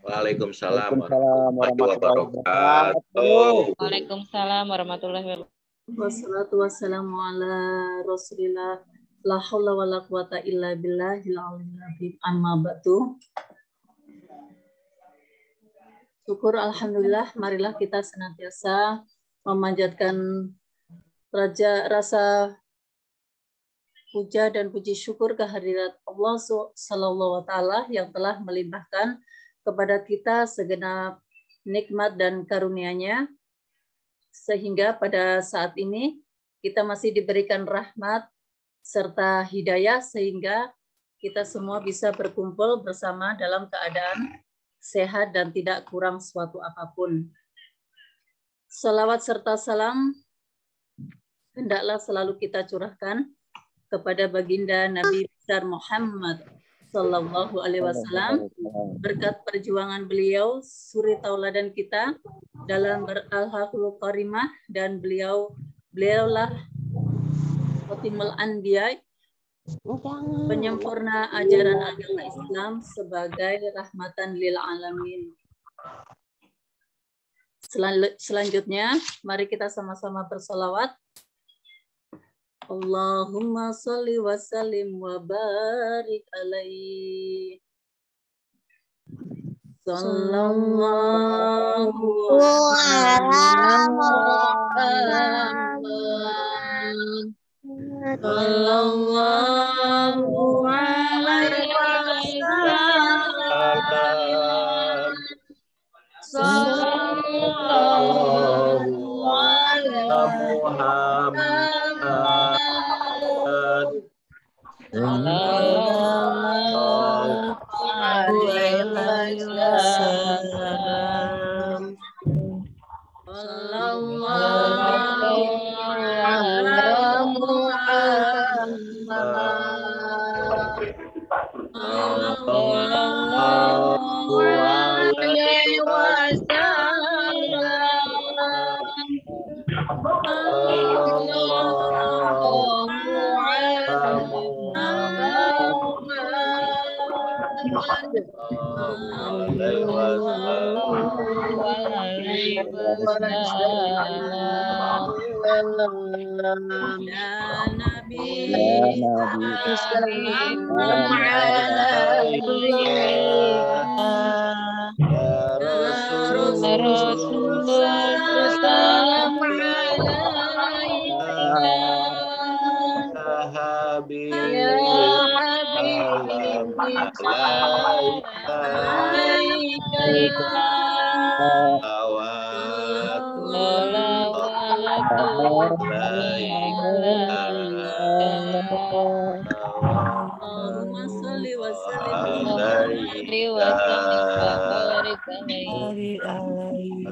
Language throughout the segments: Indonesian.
Waalaikumsalam Waalaikumsalam warahmatullahi warahmatullahi wabarakatuh. wabarakatuh. Waalaikumsalam warahmatullahi wabarakatuh. Wassalatu wassalamu ala Rasulillah. La haula wala quwata illa billahil aliyyil azim. Amma ba'du. Syukur alhamdulillah, marilah kita senantiasa memanjatkan rasa puja dan puji syukur kehadirat Allah Subhanahu wa taala yang telah melimpahkan kepada kita segenap nikmat dan karunia-Nya sehingga pada saat ini kita masih diberikan rahmat serta hidayah sehingga kita semua bisa berkumpul bersama dalam keadaan sehat dan tidak kurang suatu apapun. Salawat serta salam hendaklah selalu kita curahkan kepada baginda Nabi besar Muhammad Sallallahu Alaihi Wasallam, berkat perjuangan beliau, suri tauladan kita dalam berakhlakul karimah, dan beliaulah Khotimul Anbiya, penyempurna ajaran agama Islam sebagai rahmatan lil alamin. Selanjutnya, mari kita sama-sama bersolawat. Allahumma sholli wa sallim wa barik alaihi. Sallallahu ala Muhammad. Sallallahu alaihi wasallam. Sallallahu ala Muhammad.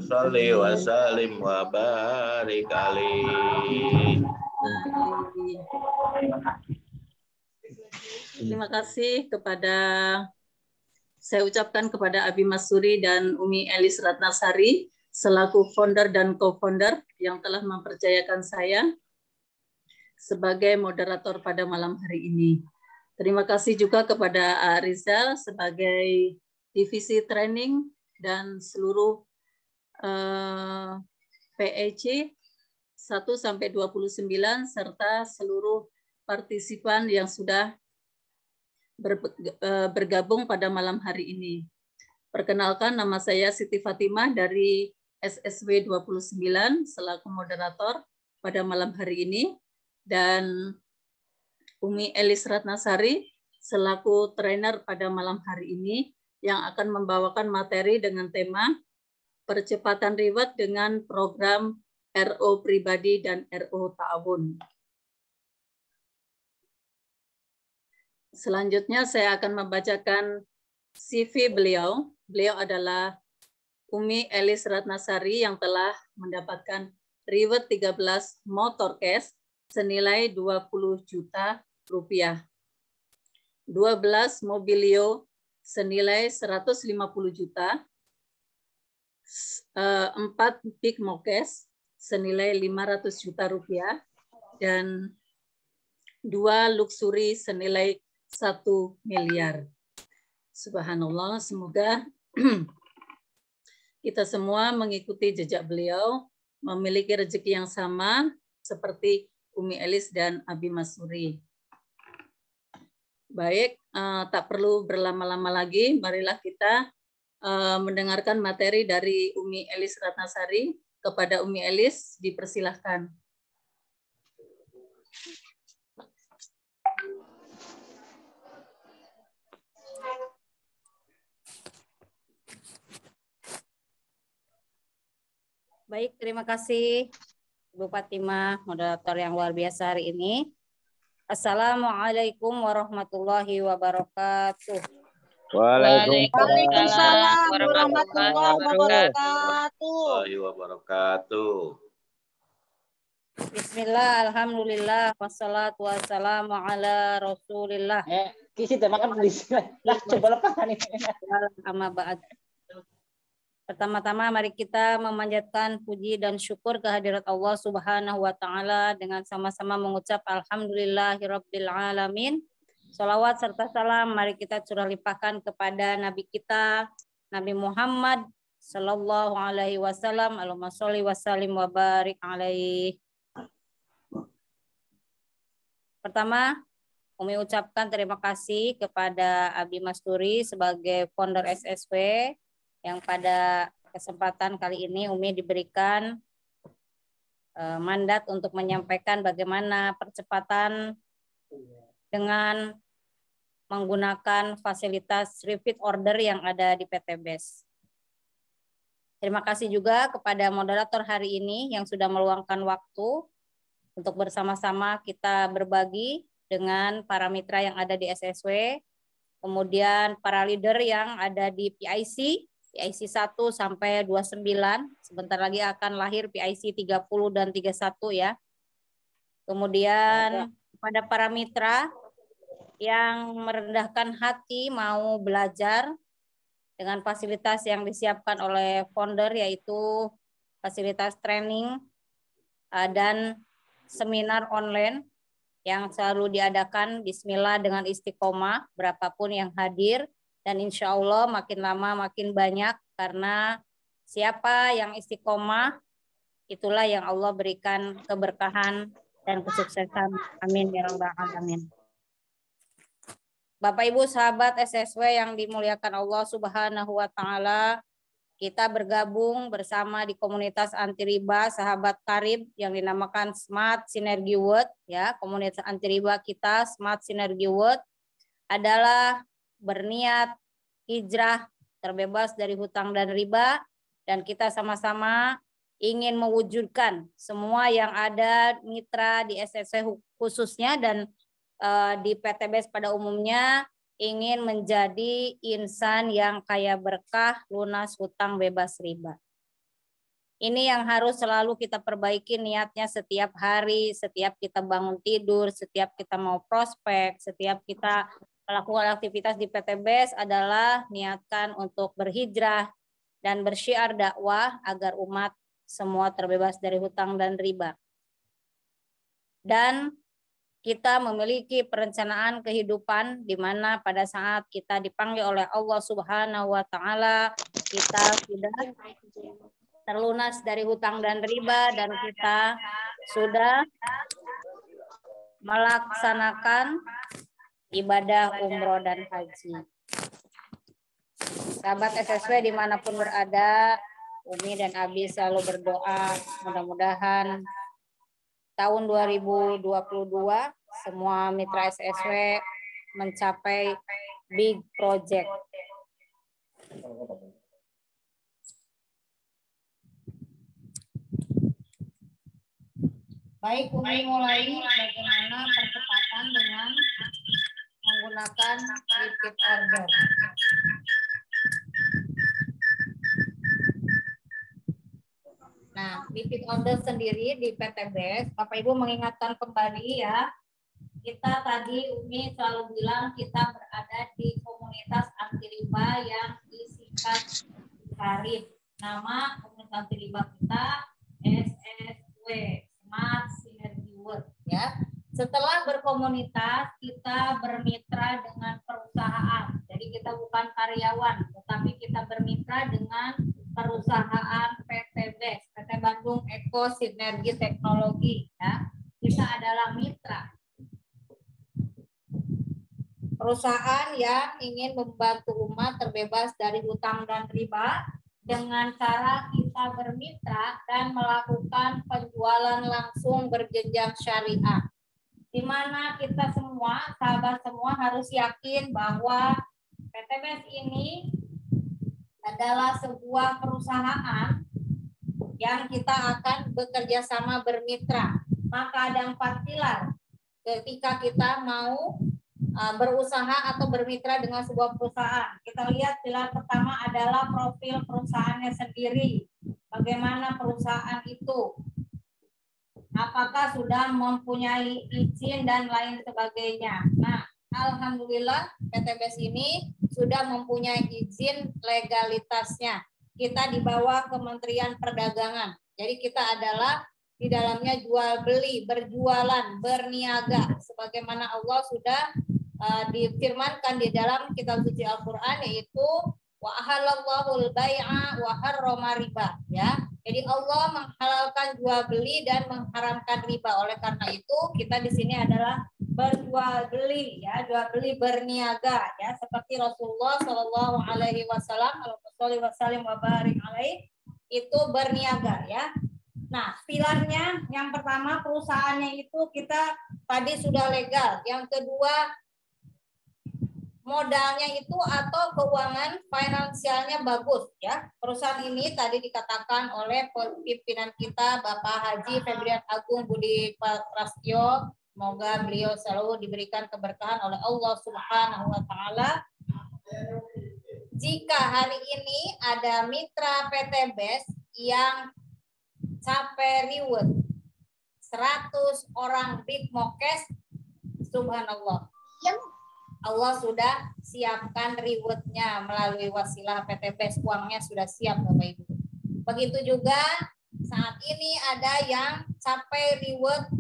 Salli wa sallim wa barik alaihi. Terima kasih saya ucapkan kepada Abi Masuri dan Umi Elis Ratnasari selaku founder dan co-founder yang telah mempercayakan saya sebagai moderator pada malam hari ini. Terima kasih juga kepada Rizal sebagai divisi training dan seluruh PEC 1-29 serta seluruh partisipan yang sudah bergabung pada malam hari ini. Perkenalkan, nama saya Siti Fatimah dari SSW 29 selaku moderator pada malam hari ini, dan Umi Elis Ratnasari selaku trainer pada malam hari ini yang akan membawakan materi dengan tema percepatan riwayat dengan program RO pribadi dan RO ta'awun. Selanjutnya saya akan membacakan CV beliau. Beliau adalah Umi Elis Ratnasari yang telah mendapatkan riwayat 13 motor cash senilai 20 juta rupiah. 12 mobilio senilai 150 juta. 4 big mokes senilai 500 juta rupiah dan 2 luxury senilai 1 miliar. Subhanallah, semoga kita semua mengikuti jejak beliau, memiliki rezeki yang sama seperti Umi Elis dan Abi Masuri. Baik, tak perlu berlama-lama lagi, marilah kita mendengarkan materi dari Umi Elis Ratnasari. Kepada Umi Elis, dipersilahkan. Baik, terima kasih Ibu Fatimah, moderator yang luar biasa hari ini. Assalamualaikum warahmatullahi wabarakatuh. Waalaikumsalam warahmatullahi wabarakatuh. Bismillah, alhamdulillah, wassalatu wassalamu ala rasulillah. Kisi makan polisi. Coba lepaskan ini. Amma ba'd. Pertama-tama mari kita memanjatkan puji dan syukur kehadirat Allah Subhanahu wa taala dengan sama-sama mengucap alhamdulillahirabbil alamin. Shalawat serta salam mari kita curah limpahkan kepada Nabi kita Nabi Muhammad sallallahu alaihi wasallam. Allahumma sholli wa sallim wa barik alaihi. Pertama, Umi ucapkan terima kasih kepada Abi Masturi sebagai founder SSW yang pada kesempatan kali ini Umi diberikan mandat untuk menyampaikan bagaimana percepatan dengan menggunakan fasilitas repeat order yang ada di PT BES. Terima kasih juga kepada moderator hari ini yang sudah meluangkan waktu untuk bersama-sama kita berbagi dengan para mitra yang ada di SSW, kemudian para leader yang ada di PIC 1 sampai 29, sebentar lagi akan lahir PIC 30 dan 31 ya. Kemudian kepada para mitra yang merendahkan hati mau belajar dengan fasilitas yang disiapkan oleh founder, yaitu fasilitas training dan seminar online yang selalu diadakan bismillah dengan istiqomah berapapun yang hadir. Dan insya Allah makin lama makin banyak, karena siapa yang istiqomah itulah yang Allah berikan keberkahan dan kesuksesan. Amin ya rabbal alamin. Bapak Ibu sahabat SSW yang dimuliakan Allah Subhanahu wa taala, kita bergabung bersama di komunitas anti riba sahabat karib yang dinamakan Smart Synergy World ya. Komunitas anti riba kita Smart Synergy World adalah berniat hijrah terbebas dari hutang dan riba, dan kita sama-sama ingin mewujudkan semua yang ada mitra di SSW khususnya dan di PT BES pada umumnya ingin menjadi insan yang kaya berkah, lunas hutang, bebas riba. Ini yang harus selalu kita perbaiki niatnya setiap hari, setiap kita bangun tidur, setiap kita mau prospek, setiap kita melakukan aktivitas di PT BES adalah niatkan untuk berhijrah dan bersyiar dakwah agar umat semua terbebas dari hutang dan riba. Dan kita memiliki perencanaan kehidupan di mana pada saat kita dipanggil oleh Allah Subhanahu wa taala, kita sudah terlunas dari hutang dan riba dan kita sudah melaksanakan ibadah umroh dan haji. Sahabat SSW dimanapun berada, Umi dan Abi selalu berdoa mudah-mudahan tahun 2022 semua mitra SSW mencapai big project. Baik, Umi mulai bagaimana percepatan dengan menggunakan repeat order. Nah, repeat order sendiri di PT BES, Bapak Ibu mengingatkan kembali ya, kita tadi Umi selalu bilang kita berada di komunitas anti riba yang disingkat Karib. Nama komunitas anti riba kita SSW, Smart Synergy World ya. Setelah berkomunitas, kita bermitra dengan perusahaan. Jadi kita bukan karyawan, tetapi kita bermitra dengan perusahaan PT BES, PT Bandung Eko Sinergi Teknologi, ya. Kita adalah mitra. Perusahaan yang ingin membantu umat terbebas dari hutang dan riba dengan cara kita bermitra dan melakukan penjualan langsung berjenjang syariah. Di mana kita semua, sahabat semua harus yakin bahwa PT BES ini adalah sebuah perusahaan yang kita akan bekerja sama bermitra. Maka ada 4 pilar ketika kita mau berusaha atau bermitra dengan sebuah perusahaan. Kita lihat pilar pertama adalah profil perusahaannya sendiri. Bagaimana perusahaan itu? Apakah sudah mempunyai izin dan lain sebagainya. Nah, alhamdulillah PT BES ini sudah mempunyai izin legalitasnya. Kita di bawah Kementerian Perdagangan. Jadi kita adalah di dalamnya jual beli, berjualan, berniaga. Sebagaimana Allah sudah difirmankan di dalam kitab suci Al-Quran, yaitu wa ahallallahu al-bai'a wa harrama riba, ya. Jadi Allah menghalalkan jual beli dan mengharamkan riba. Oleh karena itu kita di sini adalah berjual beli, ya, jual beli berniaga, ya, seperti Rasulullah Shallallahu Alaihi Wasallam itu berniaga, ya. Nah, pilarnya yang pertama perusahaannya itu kita tadi sudah legal. Yang kedua modalnya itu atau keuangan finansialnya bagus, ya. Perusahaan ini tadi dikatakan oleh pimpinan kita Bapak Haji Febrian Agung Budi Prasetyo, semoga beliau selalu diberikan keberkahan oleh Allah Subhanahu wa taala. Jika hari ini ada mitra PT BES yang sampai reward 100 orang big mokes, subhanallah, Allah sudah siapkan rewardnya melalui wasilah PT BES, uangnya sudah siap Bapak Ibu. Begitu juga saat ini ada yang sampai reward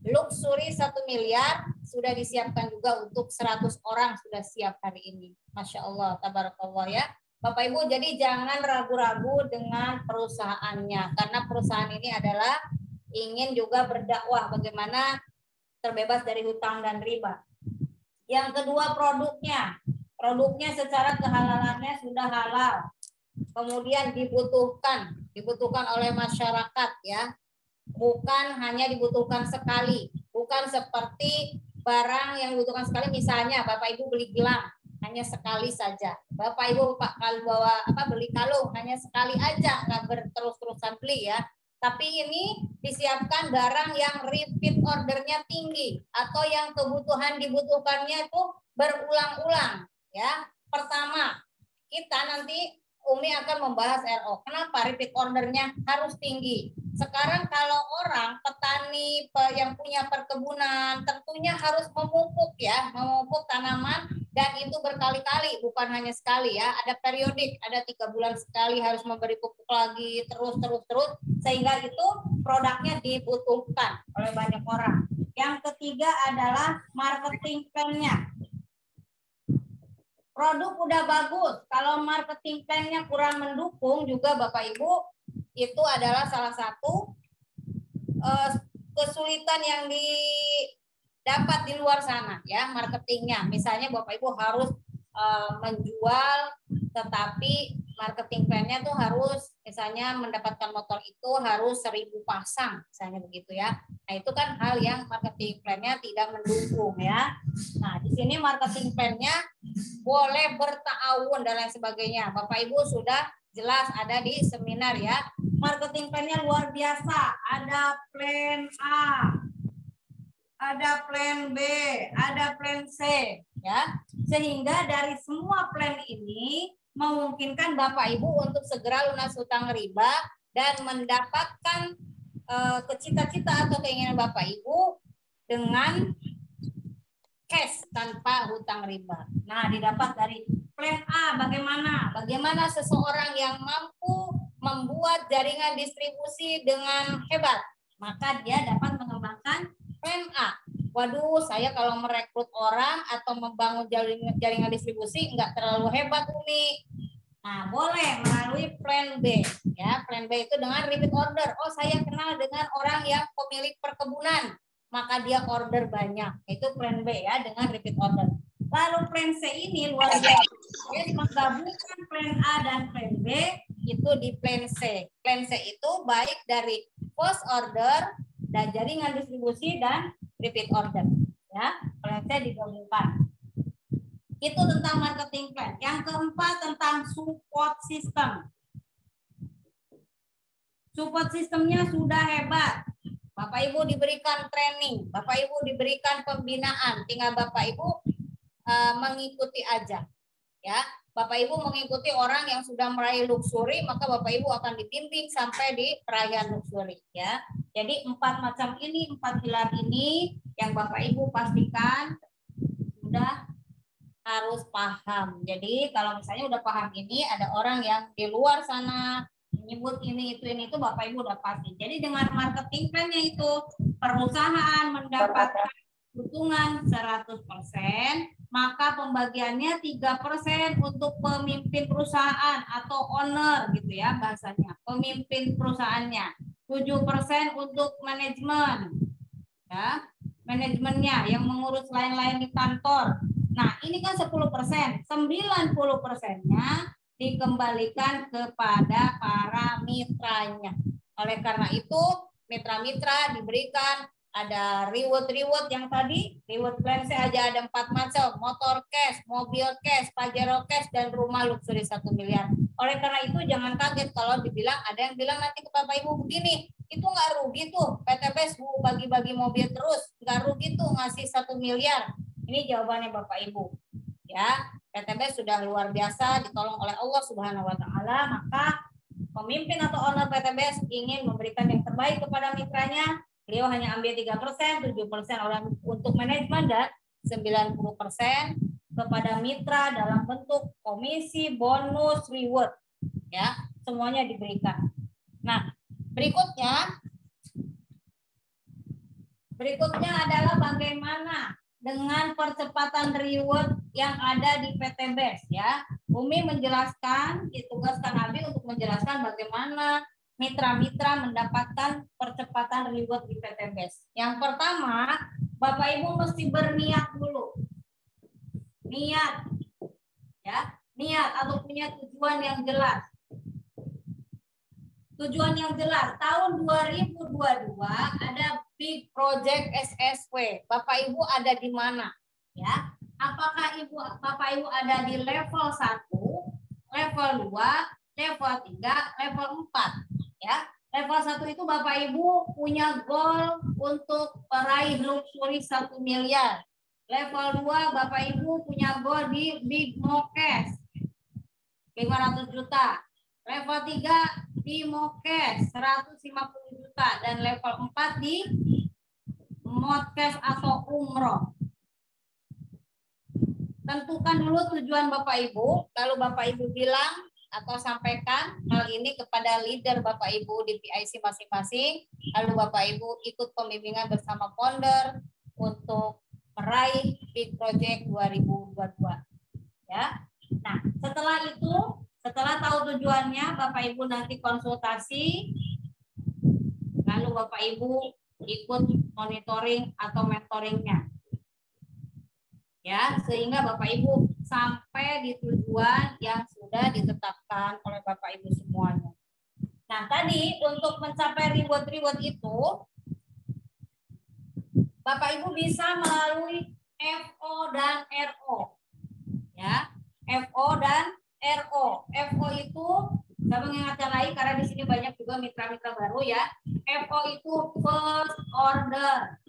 luxury 1 miliar sudah disiapkan juga untuk 100 orang sudah siap hari ini. Masya Allah, tabarakallah, ya. Bapak Ibu, jadi jangan ragu-ragu dengan perusahaannya, karena perusahaan ini adalah ingin juga berdakwah bagaimana terbebas dari hutang dan riba. Yang kedua produknya. Produknya secara kehalalannya sudah halal. Kemudian dibutuhkan oleh masyarakat, ya. Bukan hanya dibutuhkan sekali. Bukan seperti barang yang dibutuhkan sekali, misalnya Bapak Ibu beli gelang hanya sekali saja. Bapak Ibu kalau beli kalung hanya sekali aja, nggak berterus-terusan beli, ya. Tapi ini disiapkan barang yang repeat ordernya tinggi atau yang kebutuhan dibutuhkannya itu berulang-ulang, ya. Pertama, kita nanti Umi akan membahas RO. Kenapa repeat ordernya harus tinggi? Sekarang kalau orang petani yang punya perkebunan tentunya harus memupuk, ya, memupuk tanaman, dan itu berkali-kali, bukan hanya sekali, ya. Ada periodik, ada 3 bulan sekali harus memberi pupuk lagi, terus, sehingga itu produknya dibutuhkan oleh banyak orang. Yang ketiga adalah marketing plan-nya. Produk udah bagus, kalau marketing plan-nya kurang mendukung juga Bapak Ibu, itu adalah salah satu kesulitan yang didapat di luar sana, ya, marketingnya. Misalnya Bapak Ibu harus menjual, tetapi marketing plan-nya tuh harus, misalnya mendapatkan motor itu harus 1000 pasang, misalnya begitu, ya. Nah, itu kan hal yang marketing plan-nya tidak mendukung, ya. Nah, di sini marketing plan-nya boleh berta'awun dan lain sebagainya. Bapak Ibu sudah jelas ada di seminar, ya. Marketing plan-nya luar biasa. Ada plan A, ada plan B, ada plan C, ya. Sehingga dari semua plan ini memungkinkan Bapak Ibu untuk segera lunas hutang riba dan mendapatkan cita-cita atau keinginan Bapak Ibu dengan cash tanpa hutang riba. Nah, didapat dari plan A. Bagaimana seseorang yang mampu membuat jaringan distribusi dengan hebat, maka dia dapat mengembangkan plan A. Waduh, saya kalau merekrut orang atau membangun jaringan distribusi nggak terlalu hebat, Umi. Nah, boleh melalui plan B. Ya, plan B itu dengan repeat order. Oh, saya kenal dengan orang yang pemilik perkebunan, maka dia order banyak. Itu plan B ya, dengan repeat order. Lalu plan C ini luar biasa. Dia menggabungkan plan A dan plan B itu di plan C. Plan C itu baik dari post order dan jaringan distribusi dan repeat order. Ya, plan C digabungkan. Itu tentang marketing plan. Yang keempat tentang support system. Support sistemnya sudah hebat. Bapak Ibu diberikan training, Bapak Ibu diberikan pembinaan, tinggal Bapak Ibu mengikuti aja. Ya, Bapak Ibu mengikuti orang yang sudah meraih luxury, maka Bapak Ibu akan dibimbing sampai di perayaan luxury. Ya, jadi 4 macam ini, 4 pilar ini yang Bapak Ibu pastikan sudah harus paham. Jadi kalau misalnya udah paham ini, ada orang yang di luar sana menyebut ini itu Bapak Ibu udah pasti. Jadi dengan marketing plan-nya itu perusahaan mendapatkan keuntungan 100%, maka pembagiannya 3% untuk pemimpin perusahaan atau owner gitu ya bahasanya. Pemimpin perusahaannya. 7% untuk manajemen. Ya, manajemennya yang mengurus lain-lain di kantor. Nah, ini kan 10%, 90%-nya dikembalikan kepada para mitranya. Oleh karena itu, mitra-mitra diberikan ada reward yang tadi, reward plan saya aja ada 4 macam, motor cash, mobil cash, Pajero cash, dan rumah luxury 1 miliar. Oleh karena itu, jangan kaget kalau dibilang, ada yang bilang nanti ke Bapak Ibu begini, itu nggak rugi tuh, PTBS bagi-bagi mobil terus, nggak rugi tuh ngasih 1 miliar. Ini jawabannya Bapak Ibu. Ya, PTBS sudah luar biasa ditolong oleh Allah Subhanahu wa taala, maka pemimpin atau owner PTBS ingin memberikan yang terbaik kepada mitranya. Beliau hanya ambil 3%, 7% orang untuk manajemen dan 90% kepada mitra dalam bentuk komisi, bonus, reward. Ya, semuanya diberikan. Nah, berikutnya adalah bagaimana dengan percepatan reward yang ada di PTBS ya. Umi menjelaskan, ditugaskan Abi untuk menjelaskan bagaimana mitra-mitra mendapatkan percepatan reward di PTBS. Yang pertama, Bapak Ibu mesti berniat dulu. Niat. Ya, niat atau punya tujuan yang jelas. Tujuan yang jelas, tahun 2022 ada Big Project SSW. Bapak Ibu ada di mana? Ya. Apakah Bapak Ibu ada di level 1, level 2, level 3, level 4? Ya. Level 1 itu Bapak Ibu punya goal untuk meraih luxury 1 miliar. Level 2 Bapak Ibu punya goal di Big Mokes 500 juta. Level 3 di Mokes 150 juta dan level 4 di Mokes atau umroh. Tentukan dulu tujuan Bapak Ibu, lalu Bapak Ibu bilang atau sampaikan hal ini kepada leader Bapak Ibu di PIC masing-masing, lalu Bapak Ibu ikut pembimbingan bersama founder untuk meraih Big Project 2022. Ya. Nah, setelah itu, setelah tahu tujuannya, Bapak Ibu nanti konsultasi, lalu Bapak Ibu ikut monitoring atau mentoringnya. Ya, sehingga Bapak Ibu sampai di tujuan yang sudah ditetapkan oleh Bapak Ibu semuanya. Nah, tadi untuk mencapai reward itu, Bapak Ibu bisa melalui FO dan RO. Ya, FO dan RO. FO itu, saya mengingatkan lagi karena di sini banyak juga mitra-mitra baru ya. FO itu first order,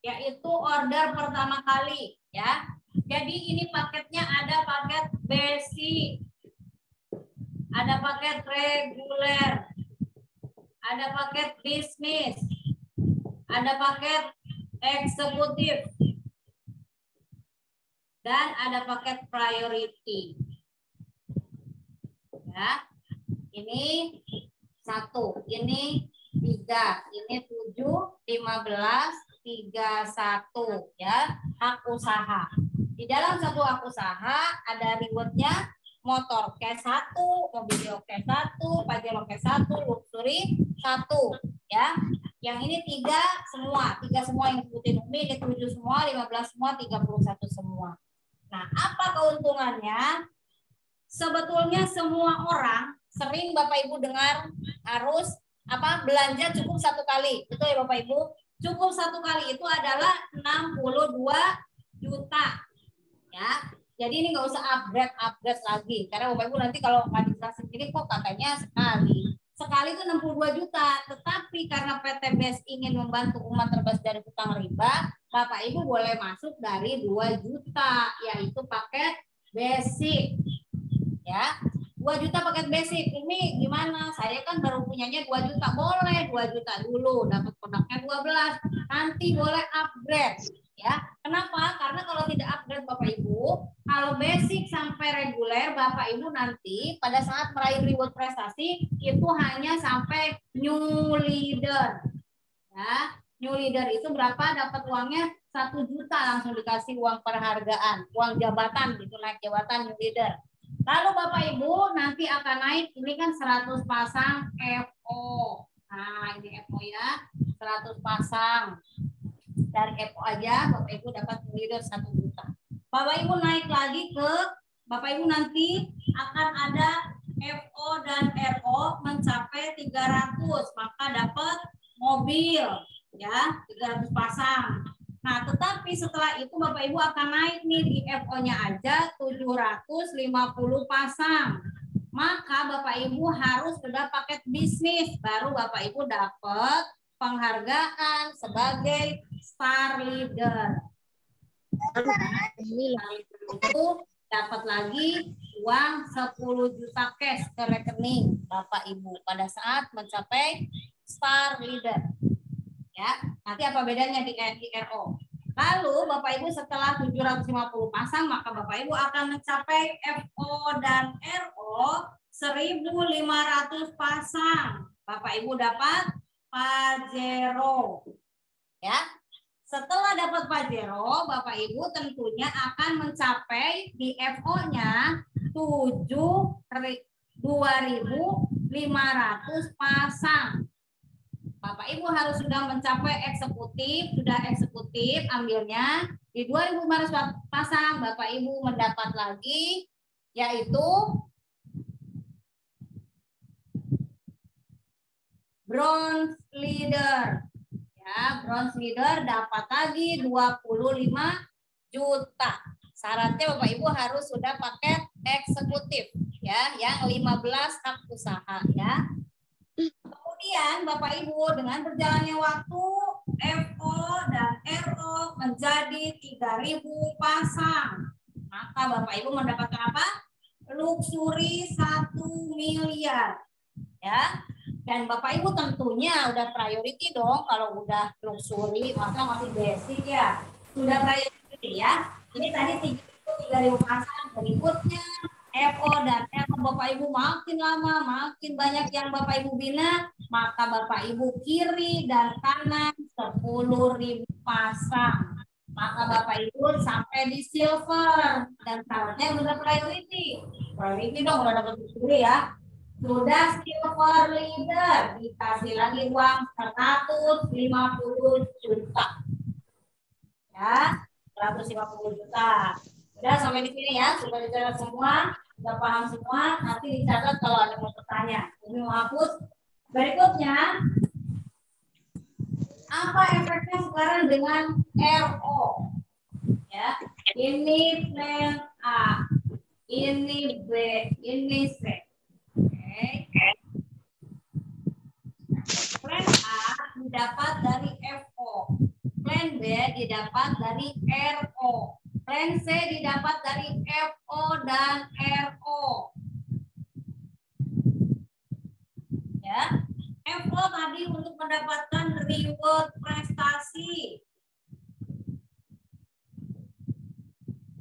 yaitu order pertama kali ya. Jadi ini paketnya ada paket basic, ada paket reguler, ada paket bisnis, ada paket eksekutif, dan ada paket priority. Ya, ini 1, ini 3, ini 7, 15, 31 ya, hak usaha. Di dalam satu hak usaha ada rewardnya motor cash 1, mobil cash 1, Pajero cash 1, luxury 1 ya. Yang ini 3 semua yang disebutin Umi, ini 7 semua, 15 semua, 31 semua. Nah, apa keuntungannya? Sebetulnya semua orang sering Bapak Ibu dengar harus belanja cukup 1 kali. Betul ya Bapak Ibu? Cukup 1 kali itu adalah 62 juta. Ya. Jadi ini nggak usah upgrade lagi. Karena Bapak Ibu nanti kalau nggak dijelasin ini kok katanya sekali. Sekali itu 62 juta. Tetapi karena PT BES ingin membantu umat terbebas dari hutang riba, Bapak Ibu boleh masuk dari 2 juta. Yaitu paket basic. Ya. 2 juta paket basic. Ini gimana? Saya kan baru punyanya 2 juta. Boleh 2 juta dulu. Dapat produknya 12. Nanti boleh upgrade. Ya, kenapa? Karena kalau tidak upgrade Bapak Ibu, kalau basic sampai reguler Bapak Ibu nanti pada saat meraih reward prestasi itu hanya sampai new leader. Ya, new leader itu berapa? Dapat uangnya 1 juta langsung dikasih uang perhargaan, uang jabatan gitu, naik jabatan new leader. Lalu Bapak Ibu nanti akan naik, ini kan 100 pasang FO. Nah, ini FO ya, 100 pasang. Dari FO aja Bapak Ibu dapat leader 1 juta. Bapak Ibu naik lagi ke Bapak Ibu nanti akan ada FO dan RO mencapai 300, maka dapat mobil ya 300 pasang. Nah, tetapi setelah itu Bapak Ibu akan naik nih di FO-nya aja 750 pasang. Maka Bapak Ibu harus sudah paket bisnis baru Bapak Ibu dapat penghargaan sebagai star leader. Itu dapat lagi uang 10 juta cash ke rekening Bapak Ibu pada saat mencapai star leader. Ya, nanti apa bedanya di RO? Lalu Bapak Ibu setelah 750 pasang maka Bapak Ibu akan mencapai FO dan RO 1.500 pasang. Bapak Ibu dapat Pajero. Ya. Setelah dapat Pajero, Bapak Ibu tentunya akan mencapai di FO-nya 2.500 pasang. Bapak Ibu harus sudah mencapai eksekutif, ambilnya di 2.500 pasang Bapak Ibu mendapat lagi yaitu bronze leader. Ya, bronze leader dapat lagi 25 juta. Syaratnya Bapak Ibu harus sudah paket eksekutif ya, yang 15 hak usaha ya. Kemudian Bapak Ibu dengan berjalannya waktu FO dan RO menjadi 3.000 pasang. Maka Bapak Ibu mendapatkan apa? Luxury 1 miliar. Ya. Dan Bapak Ibu tentunya udah priority dong kalau udah luxury, maka masih basic ya. Sudah priority ya. Ini tadi 3.000 pasang, berikutnya FO dan RO Bapak Ibu makin lama makin banyak yang Bapak Ibu bina, maka Bapak Ibu kiri dan kanan 10.000 pasang. Maka Bapak Ibu sampai di silver dan syaratnya udah priority. Priority dong udah dapat luxury ya. Sudah silver leader dikasih lagi uang 150 juta. Ya, 150 juta. Udah sampai di sini ya, sudah dicatat semua, sudah paham semua. Nanti dicatat kalau ada mau bertanya. Ini mau hapus. Berikutnya, apa efeknya sekarang dengan RO? Ya, ini plan A, ini B, ini C. Plan A didapat dari FO, plan B didapat dari RO, plan C didapat dari FO dan RO. Ya, FO tadi untuk mendapatkan reward prestasi.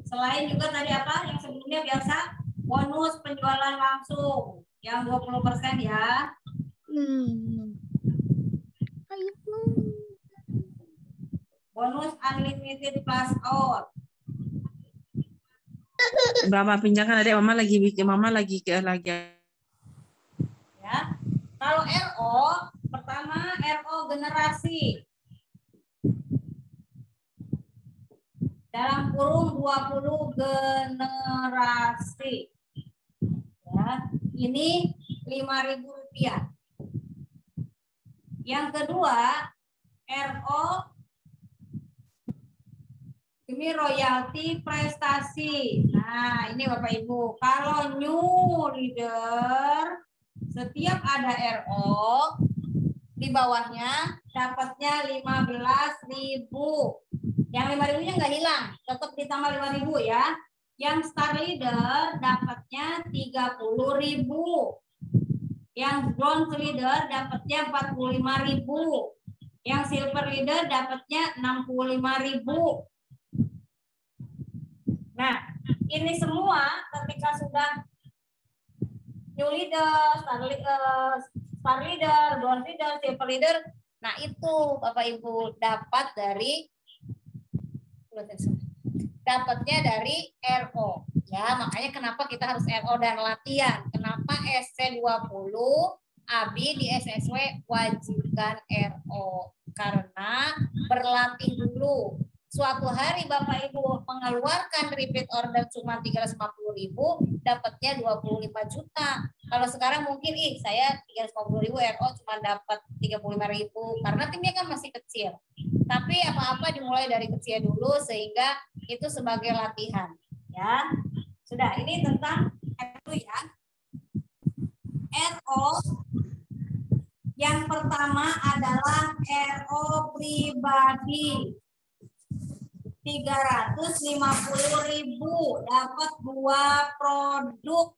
Selain juga tadi apa? Yang sebelumnya biasa bonus penjualan langsung yang 20% ya. Bonus unlimited plus out. Bapak pinjamkan adek, mama lagi lagi. Ya. Kalau RO, pertama RO generasi. Dalam kurung 20 generasi. Ya, ini Rp5.000. Yang kedua, RO ini royalti prestasi. Nah, ini Bapak Ibu. Kalau new leader, setiap ada RO, di bawahnya dapatnya 15.000. Yang 5.000-nya nggak hilang, tetap ditambah 5.000 ya. Yang star leader dapatnya 30.000. Yang bronze leader dapatnya 45.000. Yang silver leader dapatnya 65.000. Nah, ini semua ketika sudah new leader, star leader, bronze leader, silver leader, nah itu Bapak Ibu dapatnya dari RO. Ya, makanya kenapa kita harus RO dan latihan. Kenapa SC20 ABI di SSW wajibkan RO? Karena berlatih dulu. Suatu hari Bapak Ibu mengeluarkan repeat order cuma 350.000, dapatnya 25 juta. Kalau sekarang mungkin saya 350.000 RO cuma dapat 35.000 karena timnya kan masih kecil. Tapi apa-apa dimulai dari kecil dulu sehingga itu sebagai latihan, ya. Sudah, ini tentang RO ya. RO yang pertama adalah RO pribadi. 350.000 dapat 2 produk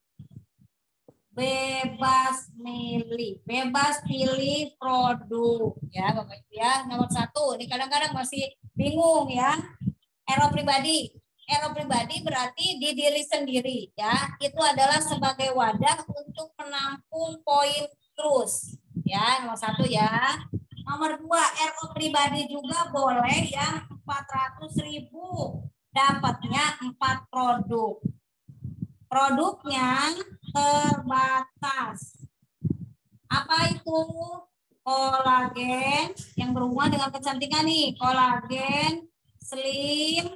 bebas pilih produk ya Bapak Ibu ya. Nomor 1, ini kadang-kadang masih bingung ya. RO pribadi berarti di diri sendiri ya. Itu adalah sebagai wadah untuk menampung poin terus ya. Nomor 1 ya. Nomor 2, RO pribadi juga boleh yang 400.000, dapatnya 4 produk. Produknya terbatas. Apa itu? Kolagen yang berhubungan dengan kecantikan nih. Kolagen, slim,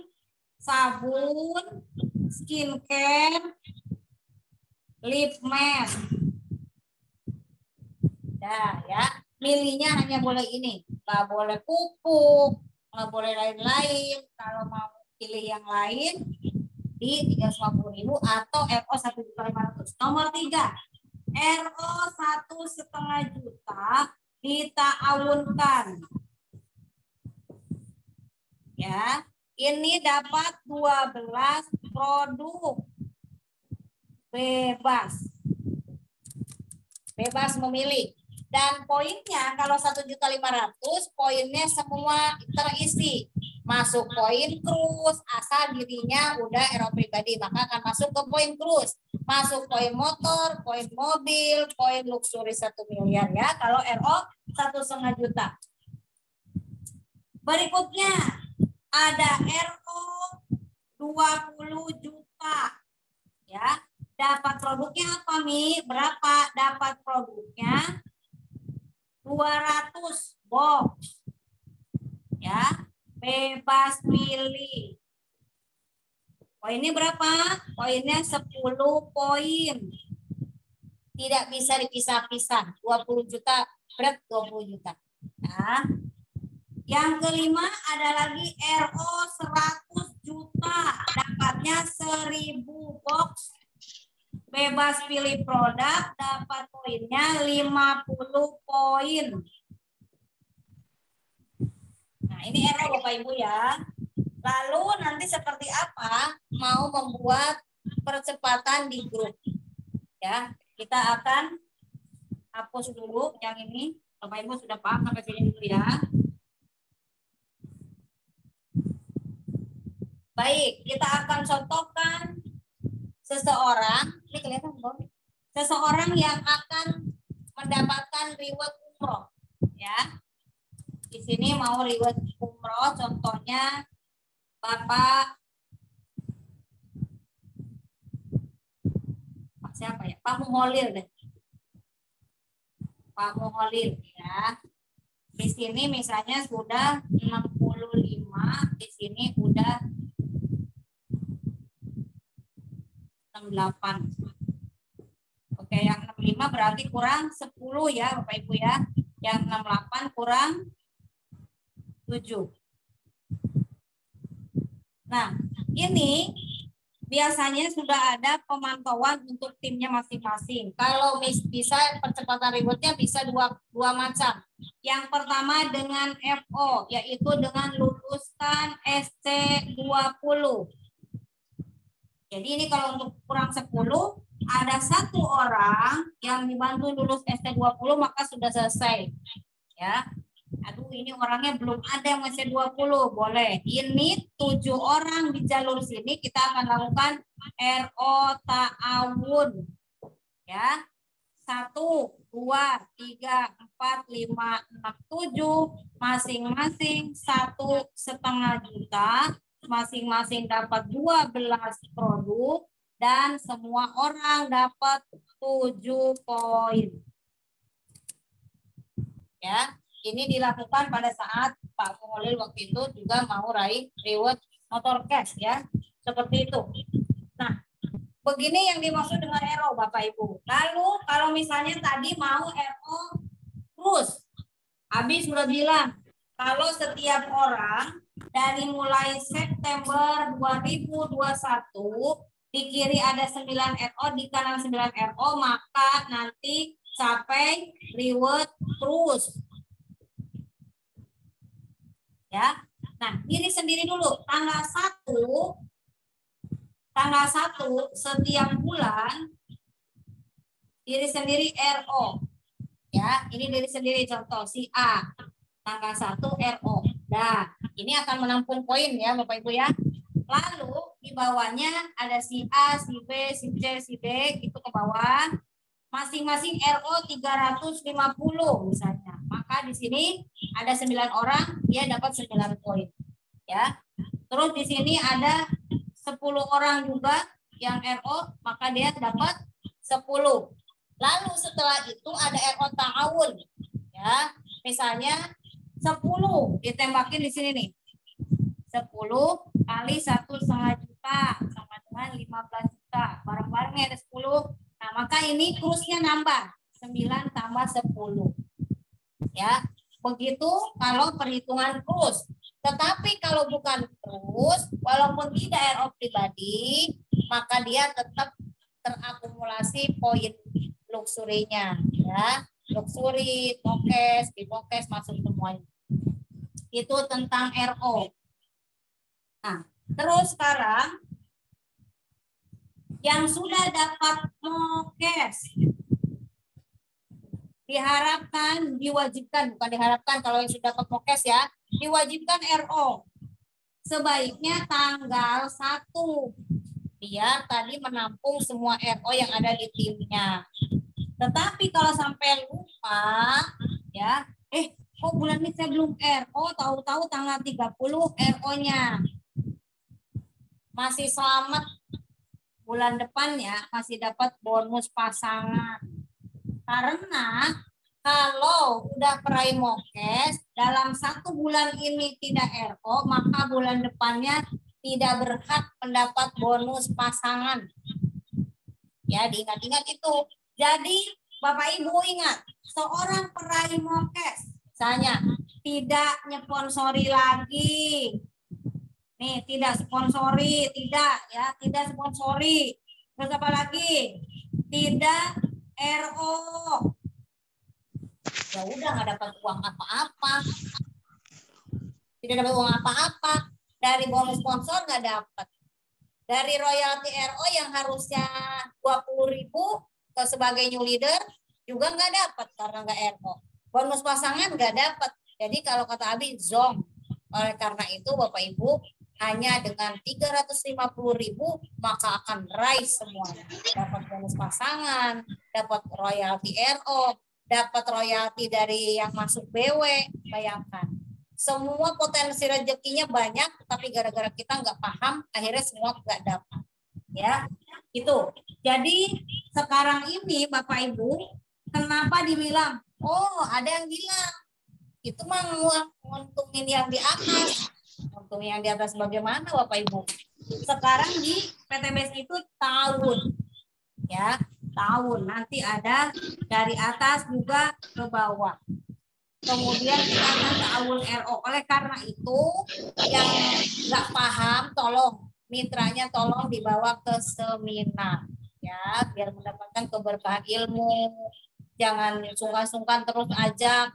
sabun, skincare, lip mask. Nah, ya. Milihnya hanya boleh ini, nggak boleh pupuk, nggak boleh lain-lain. Kalau mau pilih yang lain di 350.000 atau RO 1.500.000. Nomor 3, RO 1,5 juta dita'awunkan. Ya, ini dapat 12 produk bebas memilih. Dan poinnya kalau 1.500.000 poinnya semua terisi. Masuk poin cruise, asal dirinya udah RO pribadi, maka akan masuk ke poin cruise. Masuk poin motor, poin mobil, poin luxury 1 miliar ya. Kalau RO 1,5 juta. Berikutnya ada RO 20 juta. Ya. Dapat produknya apa, Mi? Berapa? Dapat produknya 200 box. Ya, bebas pilih. Poinnya berapa? Poinnya 10 poin. Tidak bisa dipisah-pisah. 20 juta, berat 20 juta. Nah, yang kelima ada lagi RO 100 juta. Dapatnya 1000 box. Bebas pilih produk, dapat poinnya 50 poin. Nah, ini RO Bapak Ibu ya. Lalu nanti seperti apa mau membuat percepatan di grup. Ya, kita akan hapus dulu yang ini. Bapak Ibu sudah paham sampai sini dulu ya. Baik, kita akan contohkan seseorang, ini kelihatan belum? Seseorang yang akan mendapatkan reward umroh, ya. Di sini mau reward umroh, contohnya Bapak siapa ya? Pak Muholil deh. Pak Muholil ya. Di sini misalnya sudah 65, di sini udah 68. Oke, yang 65 berarti kurang 10 ya Bapak Ibu ya. Yang 68 kurang 7. Nah, ini biasanya sudah ada pemantauan untuk timnya masing-masing. Kalau bisa percepatan rewardnya bisa dua macam. Yang pertama dengan FO, yaitu dengan luluskan SC20. Jadi ini kalau untuk kurang 10, ada 1 orang yang dibantu lulus SC20 maka sudah selesai. Ya. Aduh, ini orangnya belum ada yang masih 20, boleh. Ini 7 orang di jalur sini kita akan lakukan RO ta'awun. Ya. 1, 2, 3, 4, 5, 6, 7. Masing-masing 1,5 juta. Masing-masing dapat 12 produk. Dan semua orang dapat 7 poin. Ya. Ini dilakukan pada saat Pak Muholil waktu itu juga mau raih reward motor cash ya. Seperti itu. Nah, begini yang dimaksud dengan RO Bapak Ibu. Lalu kalau misalnya tadi mau RO terus. Habis sudah bilang kalau setiap orang dari mulai September 2021 di kiri ada 9 RO, di kanan 9 RO, maka nanti sampai reward terus. Ya. Nah, diri sendiri dulu. Tanggal 1 setiap bulan diri sendiri RO. Ya, ini diri sendiri contoh si A. Tanggal 1 RO. Nah, ini akan menampung poin ya Bapak Ibu ya. Lalu di bawahnya ada si A, si B, si C, si D itu ke bawah. Masing-masing RO 350 misalnya. Maka di sini ada 9 orang, dia dapat 9 poin. Ya. Terus di sini ada 10 orang juga yang RO, maka dia dapat 10. Lalu setelah itu ada RO ta'awun. Ya. Misalnya 10 ditembakin di sini nih. 10 kali 1,5 juta sama dengan 15 juta. Bareng-barengnya ada 10. Nah, maka ini krusnya nambah 9 tambah 10. Ya, begitu kalau perhitungan krus. Tetapi kalau bukan krus, walaupun tidak RO pribadi, maka dia tetap terakumulasi poin luxury-nya. Ya, luxury, tokes, bimokes masuk semuanya. Itu tentang RO. Nah, terus sekarang yang sudah dapat mokes diharapkan, diwajibkan, bukan diharapkan kalau yang sudah dapat mokes ya, diwajibkan RO sebaiknya tanggal 1 biar tadi menampung semua RO yang ada di timnya. Tetapi kalau sampai lupa ya, kok bulan ini saya belum RO, tahu-tahu tanggal 30 RO-nya. Masih selamat, bulan depan ya masih dapat bonus pasangan. Karena kalau udah peraih mokes dalam 1 bulan ini tidak RO, maka bulan depannya tidak berhak mendapat bonus pasangan. Ya, diingat-ingat itu. Jadi Bapak Ibu ingat, seorang peraih mokes misalnya tidak nyponsori lagi. Nih, tidak sponsori, tidak ya, tidak sponsori. Terus apa lagi? Tidak RO. Ya udah nggak dapat uang apa-apa. Tidak dapat uang apa-apa. Dari bonus sponsor nggak dapat. Dari royalti RO yang harusnya 20.000 ke sebagai new leader juga nggak dapat karena nggak RO. Bonus pasangan nggak dapat. Jadi kalau kata Abi zong. Oleh karena itu Bapak Ibu hanya dengan 350.000 maka akan raih semuanya. Dapat bonus pasangan, dapat royalti RO, dapat royalti dari yang masuk BW. Bayangkan, semua potensi rezekinya banyak, tapi gara-gara kita nggak paham, akhirnya semua nggak dapat. Ya, itu. Jadi sekarang ini Bapak Ibu, kenapa dibilang, oh ada yang bilang itu mah nguntungin yang di atas. Untung yang di atas bagaimana Bapak Ibu? Sekarang di PTBS itu tahun, ya tahun. Nanti ada dari atas juga ke bawah. Kemudian kita akan ke awul RO. Oleh karena itu, yang nggak paham, tolong mitranya tolong dibawa ke seminar, ya biar mendapatkan keberkahan ilmu. Jangan sungkan-sungkan terus ajak.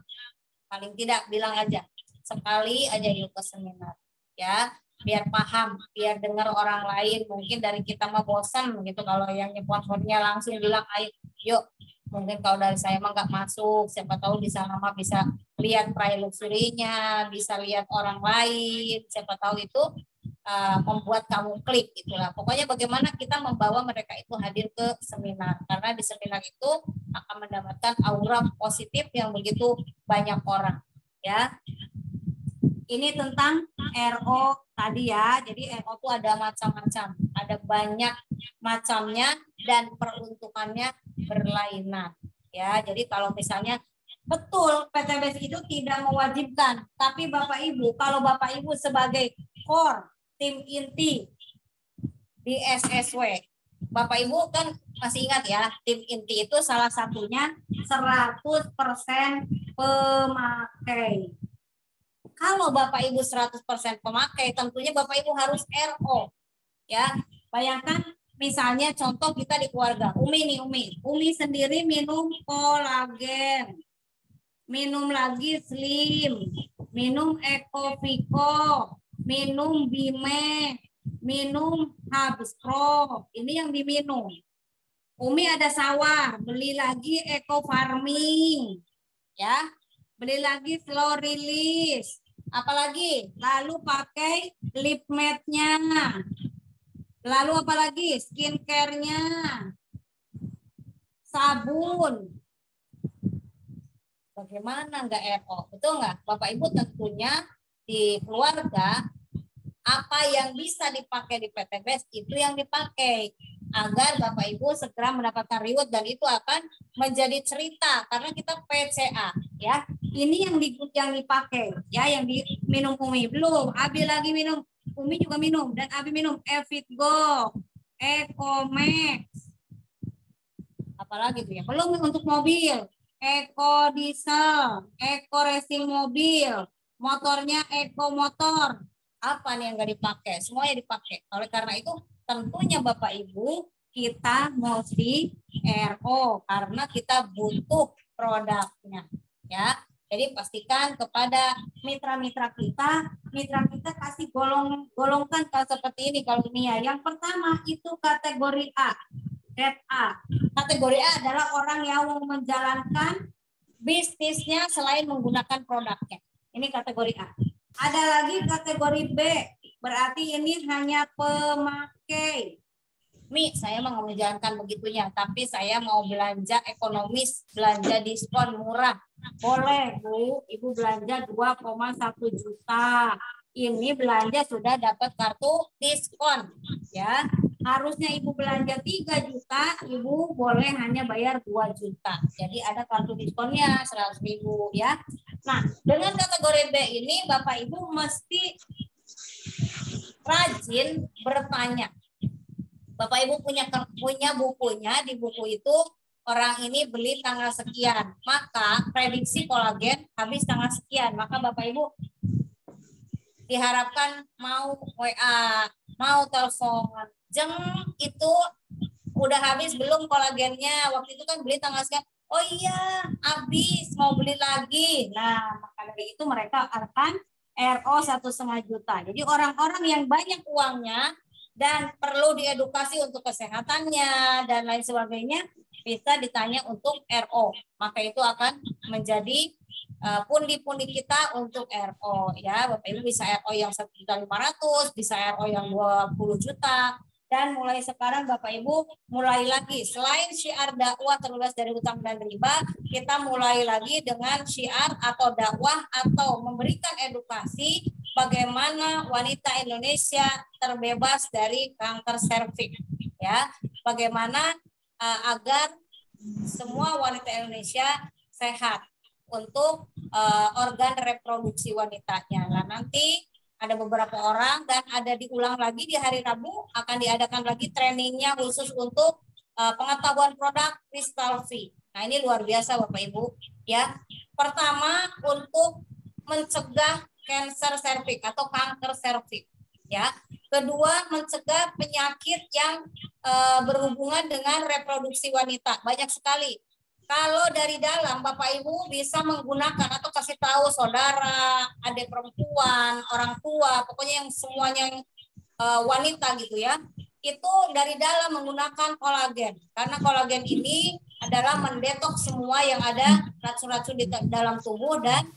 Paling tidak bilang aja sekali aja yuk ke seminar, ya biar paham, biar dengar orang lain. Mungkin dari kita mah bosan gitu kalau yang nyeponsornya langsung bilang ayo yuk. Mungkin kalau dari saya mah nggak masuk, siapa tahu di sana mah bisa lihat private luxury-nya, bisa lihat orang lain, siapa tahu itu membuat kamu klik itulah. Pokoknya bagaimana kita membawa mereka itu hadir ke seminar, karena di seminar itu akan mendapatkan aura positif yang begitu banyak orang, ya. Ini tentang RO tadi ya. Jadi RO itu ada macam-macam, ada banyak macamnya dan peruntukannya berlainan, ya. Jadi kalau misalnya betul PTBS itu tidak mewajibkan, tapi Bapak Ibu, kalau Bapak Ibu sebagai core tim inti di SSW, Bapak Ibu kan masih ingat ya, tim inti itu salah satunya 100% pemakai. Kalau Bapak Ibu 100% pemakai, tentunya Bapak Ibu harus RO. Ya, bayangkan misalnya contoh kita di keluarga, Umi nih, Umi sendiri minum kolagen, minum lagi Slim, minum Ecoviko, minum Bime, minum Habis Pro. Ini yang diminum. Umi ada sawah, beli lagi Eco Farming, ya, beli lagi Slow Release, apalagi, lalu pakai lip matte-nya, lalu apalagi skincare-nya, sabun. Bagaimana nggak RO? Betul nggak? Bapak Ibu tentunya di keluarga apa yang bisa dipakai di PTBS itu yang dipakai agar Bapak Ibu segera mendapatkan reward, dan itu akan menjadi cerita karena kita PCA, ya. Ini yang dipakai, ya, yang diminum Umi. Belum, Abi lagi minum, Umi juga minum, dan Abi minum Evit Go, Ecomax, apalagi tuh ya. Belum untuk mobil, Eco Diesel, Eco Racing mobil, motornya Eco Motor. Apa nih yang nggak dipakai? Semuanya dipakai. Oleh karena itu tentunya Bapak Ibu kita mesti RO karena kita butuh produknya, ya. Jadi pastikan kepada mitra-mitra kita kasih golongkan kalau seperti ini kalau ini ya. Yang pertama itu kategori A, grade A. Kategori A adalah orang yang mau menjalankan bisnisnya selain menggunakan produknya. Ini kategori A. Ada lagi kategori B, berarti ini hanya pemakai. Mi, saya mau menjalankan begitunya, tapi saya mau belanja ekonomis, belanja diskon murah. Boleh, Bu, Ibu belanja 2,1 juta. Ini belanja sudah dapat kartu diskon, ya. Harusnya Ibu belanja 3 juta, Ibu boleh hanya bayar 2 juta. Jadi ada kartu diskonnya 100.000, ya. Nah, dengan kategori B ini Bapak Ibu mesti rajin bertanya. Bapak Ibu punya bukunya, di buku itu orang ini beli tanggal sekian, maka prediksi kolagen habis tanggal sekian, maka Bapak Ibu diharapkan mau WA, mau telepon, jeng itu udah habis belum kolagennya, waktu itu kan beli tanggal sekian, oh iya habis mau beli lagi. Nah, maka dari itu mereka akan RO 1,5 juta. Jadi orang-orang yang banyak uangnya dan perlu diedukasi untuk kesehatannya dan lain sebagainya bisa ditanya untuk RO, maka itu akan menjadi pundi-pundi kita untuk RO, ya. Bapak Ibu bisa RO yang 1.500.000, bisa RO yang 20 juta. Dan mulai sekarang Bapak Ibu mulai lagi, selain syiar dakwah terbebas dari hutang dan riba, kita mulai lagi dengan syiar atau dakwah atau memberikan edukasi bagaimana wanita Indonesia terbebas dari kanker serviks, ya. Bagaimana agar semua wanita Indonesia sehat untuk organ reproduksi wanitanya. Nah, nanti ada beberapa orang dan ada diulang lagi di hari Rabu, akan diadakan lagi trainingnya khusus untuk pengetahuan produk Crystal Free. Nah, ini luar biasa Bapak Ibu ya. Pertama, untuk mencegah kanker serviks atau kanker serviks ya. Kedua, mencegah penyakit yang berhubungan dengan reproduksi wanita. Banyak sekali. Kalau dari dalam Bapak Ibu bisa menggunakan atau kasih tahu saudara, adik perempuan, orang tua, pokoknya yang semuanya yang wanita gitu ya. Itu dari dalam menggunakan kolagen. Karena kolagen ini adalah mendetoks semua yang ada racun-racun di dalam tubuh dan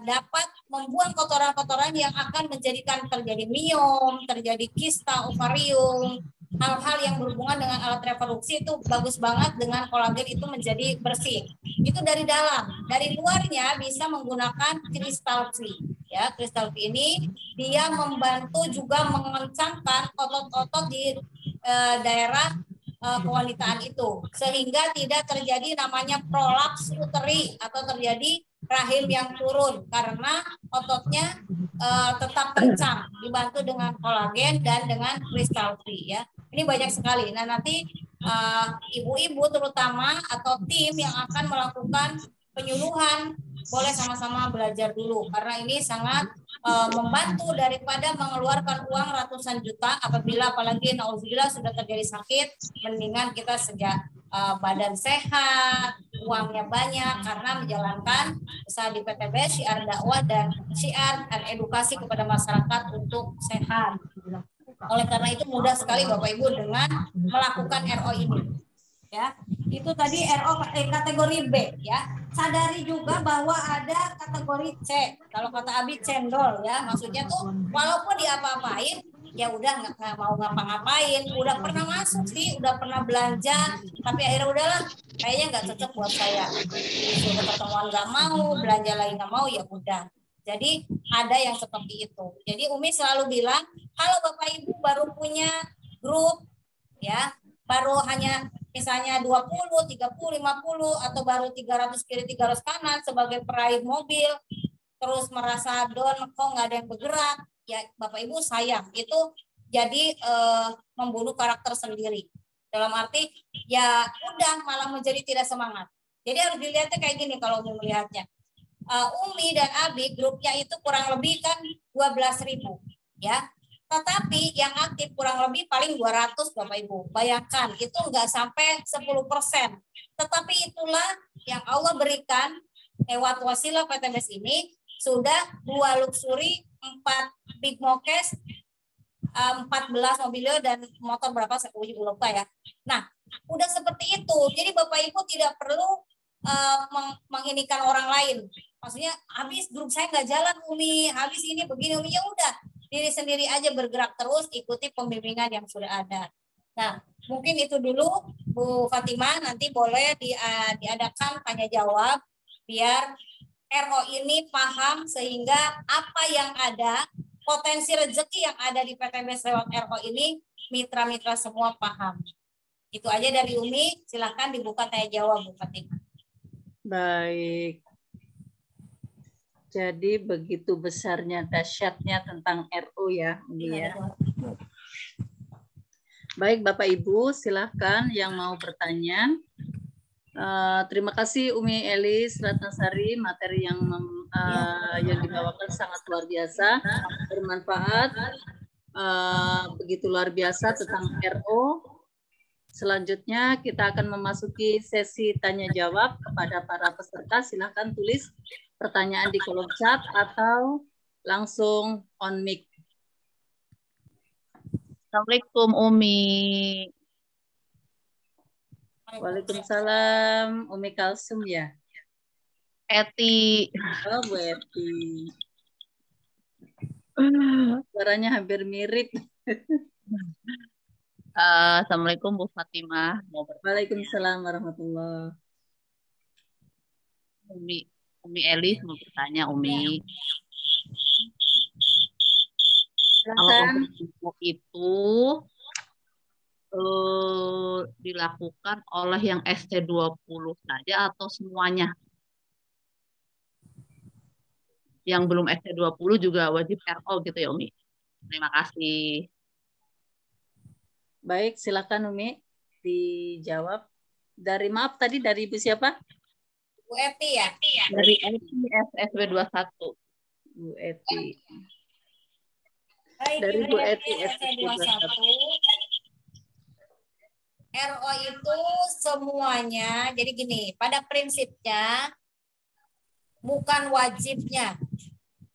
dapat membuang kotoran-kotoran yang akan menjadikan terjadi miom, terjadi kista ovarium, hal-hal yang berhubungan dengan alat reproduksi itu bagus banget dengan kolagen itu menjadi bersih. Itu dari dalam. Dari luarnya bisa menggunakan Crystal Free. Ya, Crystal Free ini dia membantu juga mengencangkan otot-otot di daerah kewanitaan itu sehingga tidak terjadi namanya prolaps uteri atau terjadi rahim yang turun karena ototnya tetap kencang dibantu dengan kolagen dan dengan Crystal Free ya. Ini banyak sekali. Nah, nanti ibu-ibu terutama atau tim yang akan melakukan penyuluhan boleh sama-sama belajar dulu karena ini sangat membantu daripada mengeluarkan uang ratusan juta apabila apalagi naudzubillah sudah terjadi sakit, mendingan kita sejak badan sehat, uangnya banyak karena menjalankan usaha di PTB syiar dakwah dan syiar dan edukasi kepada masyarakat untuk sehat. Oleh karena itu mudah sekali Bapak Ibu dengan melakukan RO ini. Ya, itu tadi RO kategori B ya. Sadari juga bahwa ada kategori C. Kalau kata Abi cendol ya, maksudnya tuh walaupun diapa-apain ya udah nggak mau ngapa-ngapain, udah pernah masuk sih, udah pernah belanja, tapi akhirnya udahlah kayaknya nggak cocok buat saya. Sudah ketemuan nggak mau, belanja lagi nggak mau ya udah. Jadi ada yang seperti itu. Jadi Umi selalu bilang kalau Bapak Ibu baru punya grup ya, baru hanya misalnya 20, 30, 50 atau baru 300 kiri 300 kanan sebagai peraih mobil terus merasa down kok nggak ada yang bergerak ya Bapak Ibu sayang itu jadi membunuh karakter sendiri dalam arti ya udah malah menjadi tidak semangat. Jadi harus dilihatnya kayak gini kalau Umi melihatnya. Umi dan Abi grupnya itu kurang lebih kan 12.000 ya. Tetapi yang aktif kurang lebih paling 200 Bapak Ibu. Bayangkan itu enggak sampai 10%. Tetapi itulah yang Allah berikan lewat wasilah PTBS ini sudah 2 luxury, 4 big mokes, 14 mobilio dan motor berapa saya lupa ya. Nah, udah seperti itu. Jadi Bapak Ibu tidak perlu menginikan orang lain. Maksudnya habis grup saya nggak jalan Umi, habis ini begini Umi, ya udah diri sendiri aja bergerak terus ikuti pembimbingan yang sudah ada. Nah mungkin itu dulu Bu Fatimah, nanti boleh diadakan tanya jawab biar RO ini paham sehingga apa yang ada potensi rezeki yang ada di PTBS lewat RO ini mitra-mitra semua paham. Itu aja dari Umi, silahkan dibuka tanya jawab Bu Fatimah. Baik. Jadi begitu besarnya dahsyatnya tentang RO ya, Umi ya. Baik Bapak Ibu, silahkan yang mau bertanya. Terima kasih Umi Elis Ratnasari, materi yang dibawakan sangat luar biasa, bermanfaat, begitu luar biasa tentang RO. Selanjutnya kita akan memasuki sesi tanya jawab kepada para peserta. Silahkan tulis pertanyaan di kolom chat atau langsung on mic. Assalamualaikum Umi. Waalaikumsalam, Umi Kalsum ya. Eti. Oh Bu Eti. Suaranya hampir mirip. Assalamualaikum Bu Fatimah. Waalaikumsalam warahmatullahi. Umi Elis mau bertanya Umi. Kalau untuk itu dilakukan oleh yang ST20 saja atau semuanya? Yang belum ST20 juga wajib RO gitu ya Umi. Terima kasih. Baik, silakan Umi dijawab. Maaf tadi dari Ibu siapa? Bu Eti ya? Dari SSB 21. Bu Eti. Baik, Dari Ibu Bu Eti SSB 21. SSB 21. RO itu semuanya, jadi gini, pada prinsipnya bukan wajibnya,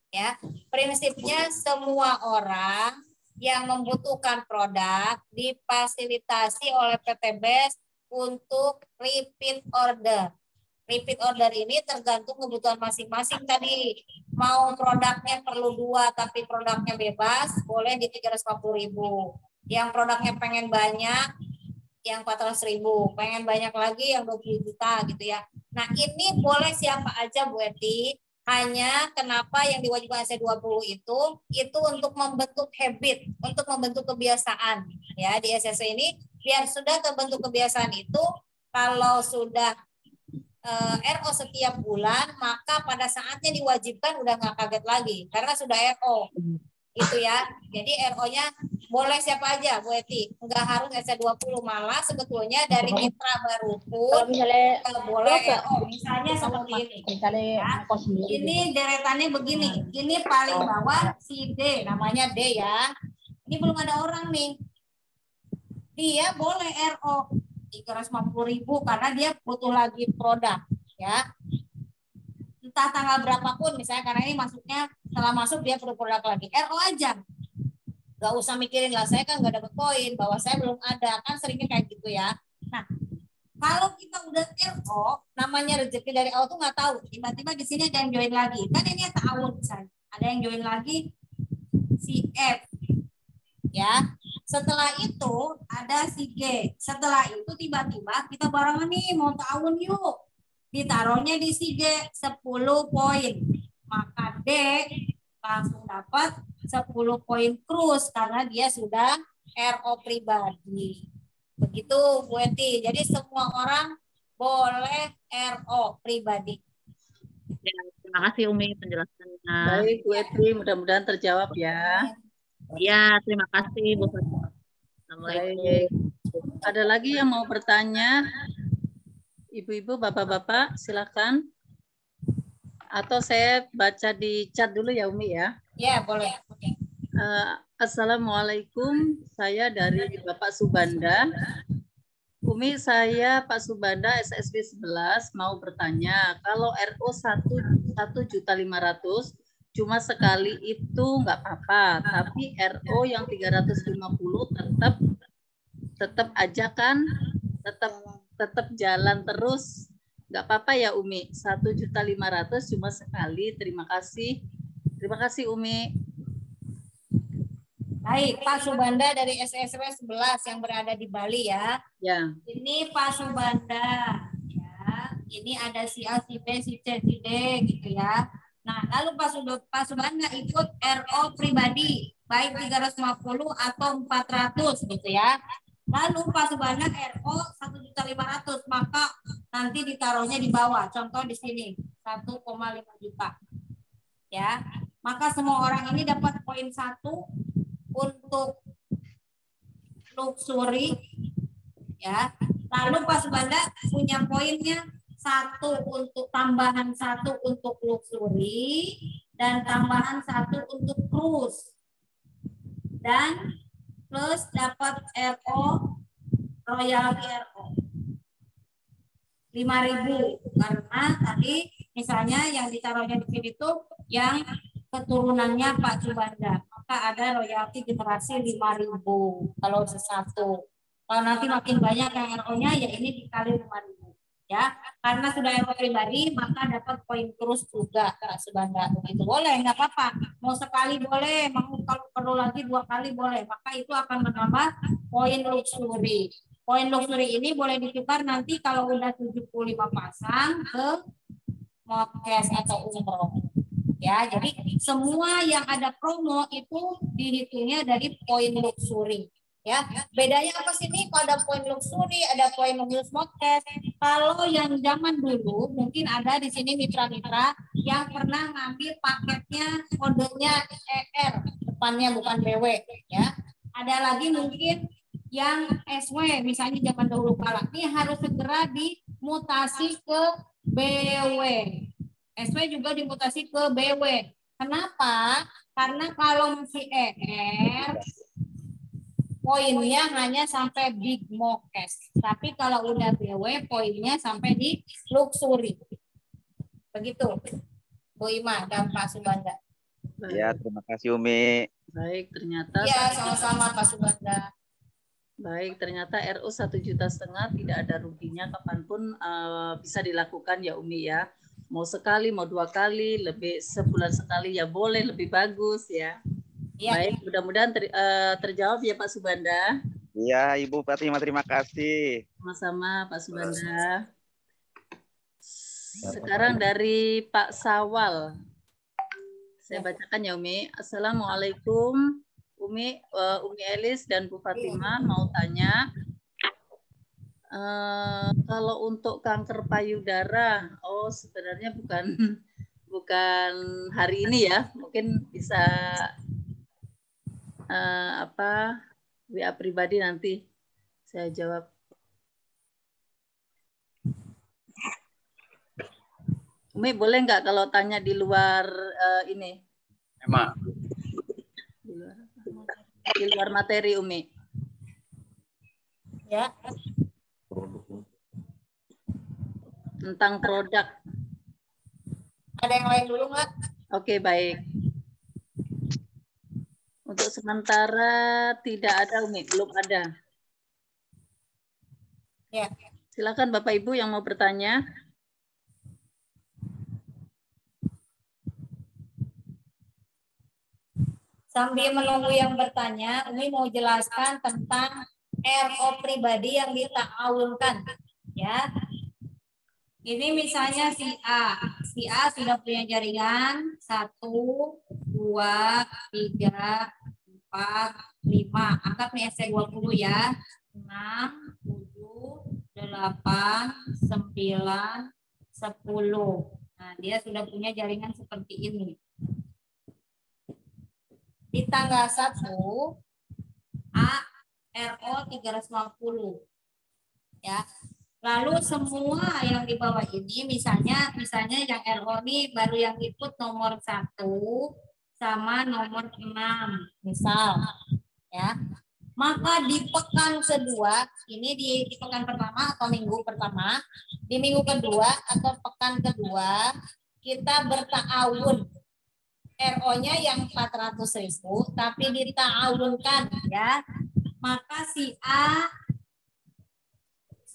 ya. Prinsipnya semua orang yang membutuhkan produk difasilitasi oleh PT BES untuk repeat order. Repeat order ini tergantung kebutuhan masing-masing tadi. Mau produknya perlu 2 tapi produknya bebas, boleh di 350.000. Yang produknya pengen banyak, yang 400.000. Pengen banyak lagi yang 20 juta gitu ya. Nah ini boleh siapa aja Bu Eti. Hanya kenapa yang diwajibkan SC20 itu untuk membentuk habit, untuk membentuk kebiasaan. Ya di SSW ini biar sudah terbentuk kebiasaan itu, kalau sudah RO setiap bulan, maka pada saatnya diwajibkan udah nggak kaget lagi karena sudah RO. Itu ya. Jadi RO-nya boleh siapa aja Bu Eti. Enggak harus SC20, malah sebetulnya dari mitra baru pun misalnya boleh RO. Misalnya seperti ini. Ya. Ini deretannya begini. Ini paling bawah si D, namanya D ya. Ini belum ada orang nih. Dia boleh RO 350.000 karena dia butuh lagi produk ya. Entah tanggal berapapun misalnya, karena ini masuknya setelah masuk dia perlu produk lagi, RO aja. Gak usah mikirin lah saya kan gak dapat poin, bahwa saya belum ada, kan seringnya kayak gitu ya. Nah kalau kita udah RO, namanya rezeki dari Allah tuh nggak tahu, tiba-tiba di sini ada yang join lagi, kan ini tahun misalnya, ada yang join lagi si F ya. Setelah itu ada si G. Setelah itu tiba-tiba kita barengan nih mau tahun yuk. Ditaruhnya di si G 10 poin. Maka D langsung dapat 10 poin krus karena dia sudah RO pribadi. Begitu Bu Eti. Jadi semua orang boleh RO pribadi. Ya, terima kasih Umi penjelasannya. Baik Bu Eti, mudah-mudahan terjawab ya. Ya, terima kasih Bu Fatima. Assalamualaikum. Baik. Ada lagi yang mau bertanya? Ibu-ibu, bapak-bapak, silakan. Atau saya baca di chat dulu ya Umi ya. Ya, boleh. Assalamualaikum, saya dari Bapak Subanda. Umi, saya Pak Subanda SSB 11 mau bertanya, kalau RO 1.500.000 cuma sekali itu nggak apa-apa, tapi RO yang 350 tetap aja kan, tetap jalan terus, nggak apa-apa ya Umi. 1.500.000 cuma sekali. Terima kasih Umi. Baik, Pak Subanda dari SSW 11 yang berada di Bali ya. Ya. Ini Pak Subanda ya. Ini ada si A, si B, si C, si D gitu ya. Nah, lalu Pak Subanda ikut RO pribadi, baik 350 atau 400 gitu ya. Lalu Pak Subanda RO 1.500.000, maka nanti ditaruhnya di bawah. Contoh di sini 1,5 juta. Ya. Maka semua orang ini dapat poin 1 untuk luxury ya. Lalu Pak Subanda punya poinnya 1 untuk tambahan 1 untuk luxury dan tambahan 1 untuk cruise, dan plus dapat RO royalty RO 5.000 karena tadi misalnya yang ditaruhnya di sini tuh yang keturunannya Pak Subanda, maka ada royalti generasi 5.000 kalau sesatu. Kalau nanti makin banyak yang RO-nya ya ini dikali 5.000 ya, karena sudah RO pribadi maka dapat poin terus juga Pak Subanda. Begitu boleh, nggak apa-apa, mau sekali boleh, mau kalau perlu lagi 2 kali boleh, maka itu akan menambah poin luxury. Poin luxury ini boleh ditukar nanti kalau udah 75 pasang ke Mokes atau umroh. Ya, jadi semua yang ada promo itu dihitungnya dari poin luxury. Ya, bedanya apa sih nih? Kalau ada poin luxury, ada poin use modcast. Kalau yang zaman dulu mungkin ada di sini mitra-mitra yang pernah ngambil paketnya kodenya ER, depannya bukan BW ya. Ada lagi mungkin yang SW misalnya zaman dahulu kala. Ini harus segera dimutasi ke BW. SW juga dimutasi ke BW. Kenapa? Karena kalau masih ER poinnya hanya sampai big mokes. Tapi kalau udah BW poinnya sampai di luxury. Begitu. Bu Ima dan Pak Subanda. Ya, terima kasih Umi. Baik, ternyata Ya, sama-sama Pak Subanda. baik, ternyata RU 1,5 juta tidak ada ruginya kapanpun bisa dilakukan ya Umi ya. Mau sekali, mau 2 kali, lebih sebulan sekali ya boleh, lebih bagus ya. Ya. Baik, mudah-mudahan terjawab ya Pak Subanda. Iya, Ibu Fatimah, terima kasih. Sama-sama Pak Subanda. Sekarang dari Pak Sawal. Saya bacakan ya Umi. Assalamualaikum Umi Elis dan Bu Fatimah mau tanya. Kalau untuk kanker payudara, sebenarnya bukan hari ini ya, mungkin bisa WA pribadi nanti saya jawab. Umi boleh nggak kalau tanya di luar ini? Emang. Di luar materi Umi. Ya. Tentang produk. Ada yang lain dulu nggak? Oke, baik. Untuk sementara tidak ada Umi, belum ada. Ya. Silakan Bapak Ibu yang mau bertanya. Sambil menunggu yang bertanya, Umi mau jelaskan tentang RO pribadi yang dita'awunkan. Ya. Ini misalnya si A. Si A sudah punya jaringan 1, 2, 3, 4, 5. Anggap nih SC20 ya. 6, 7, 8, 9, 10. Nah, dia sudah punya jaringan seperti ini. Di tanggal 1 A RO 350 ya. Lalu semua yang di bawah ini misalnya yang RO ini baru yang ikut nomor 1 sama nomor 6 misal ya. Maka di pekan kedua ini di pekan pertama atau minggu pertama, di minggu kedua atau pekan kedua kita berta'awun. RO-nya yang 400.000 tapi dita'awunkan ya. Maka si A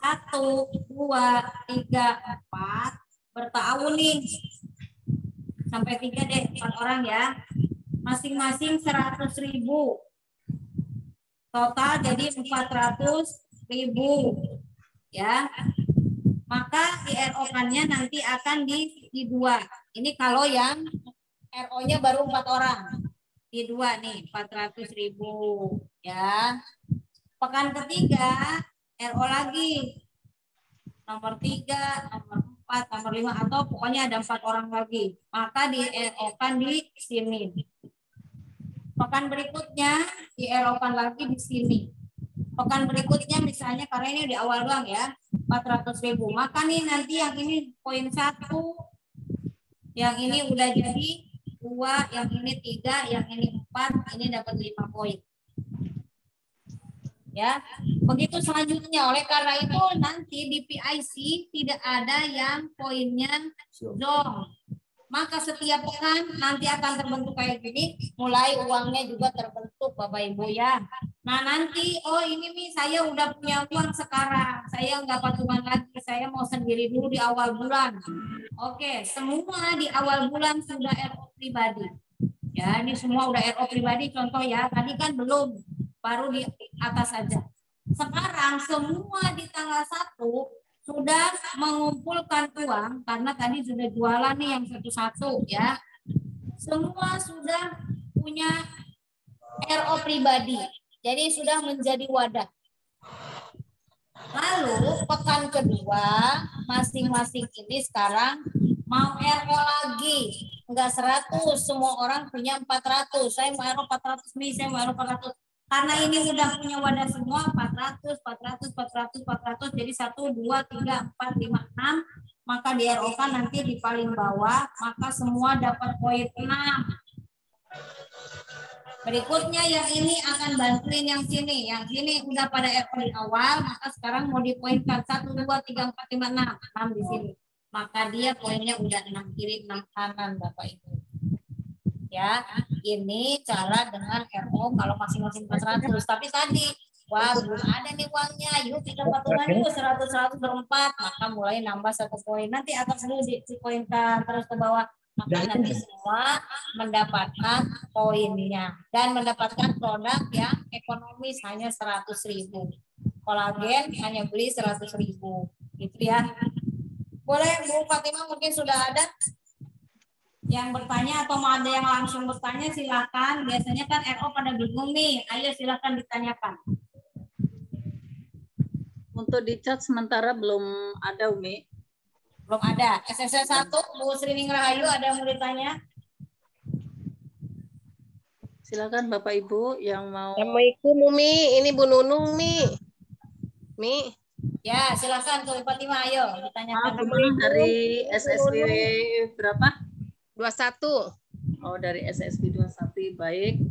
1, 2, 3, 4 berta'awun nih. Sampai 3 deh, 4 orang ya. Masing-masing 100.000. Total jadi 400.000 ya. Maka di RO-kannya nanti akan di 2. Ini kalau yang RO-nya baru 4 orang. Di 2 nih, 400.000 ya. Pekan ketiga RO lagi. Nomor 3, nomor 4, nomor 5 atau pokoknya ada 4 orang lagi. Maka di RO-kan di sini. Pekan berikutnya di RO-kan lagi di sini. Pekan berikutnya misalnya karena ini di awal doang ya, 400.000. Maka nih nanti yang ini poin 1, yang ini udah jadi 2, yang ini 3, yang ini 4, ini dapat 5 poin. Ya, begitu selanjutnya. Oleh karena itu nanti di PIC tidak ada yang poinnya zong. Maka setiap pekan nanti akan terbentuk kayak gini, mulai uangnya juga terbentuk Bapak Ibu ya. Nah nanti, ini nih saya udah punya uang sekarang, saya nggak patungan lagi, saya mau sendiri dulu di awal bulan. Oke, semua di awal bulan sudah RO pribadi. Ya, ini semua udah RO pribadi contoh ya, tadi kan belum, baru di atas saja. Sekarang semua di tanggal 1 sudah mengumpulkan uang karena tadi sudah jualan nih yang satu-satu ya. Semua sudah punya RO pribadi. Jadi sudah menjadi wadah. Lalu pekan kedua masing-masing ini sekarang mau RO lagi. Enggak 100, semua orang punya 400. Saya mau RO 400 nih, saya mau RO 400. Karena ini udah punya wadah semua 400, 400, 400, 400. Jadi 1, 2, 3, 4, 5, 6. Maka di RO kan nanti di paling bawah, maka semua dapat poin 6. Berikutnya yang ini akan bantuin yang sini. Yang sini udah pada RO di awal, maka sekarang mau dipoinkan 1, 2, 3, 4, 5, 6. 6 di sini. Maka dia poinnya udah 6 kiri, 6 kanan Bapak Ibu. Ya, ini cara dengan RO kalau masing-masing 400. Tapi tadi, wah belum ada nih uangnya. Yuk kita patungan yuk 100 berempat. Maka mulai nambah 1 poin. Nanti atas dulu dipoinkan terus ke bawah. Maka nanti semua mendapatkan poinnya dan mendapatkan produk yang ekonomis hanya 100.000. Kolagen hanya beli 100.000. Gitu ya. Boleh Bu Fatimah, mungkin sudah ada yang bertanya atau mau ada yang langsung bertanya silakan. Biasanya kan RO pada bingung nih. Ayo silakan ditanyakan. Untuk di chat sementara belum ada, Umi. Belum ada. SSL 1, Bu Srining Rahayu ada yang mau ditanya? Silakan Bapak Ibu yang mau. Assalamualaikum Umi, ini Bu Nunung Mi. Mi. Ya, silakan Bu Fatimah, ayo ditanyakan. Dari SSB berapa? 21. Oh, dari SSB 21, baik.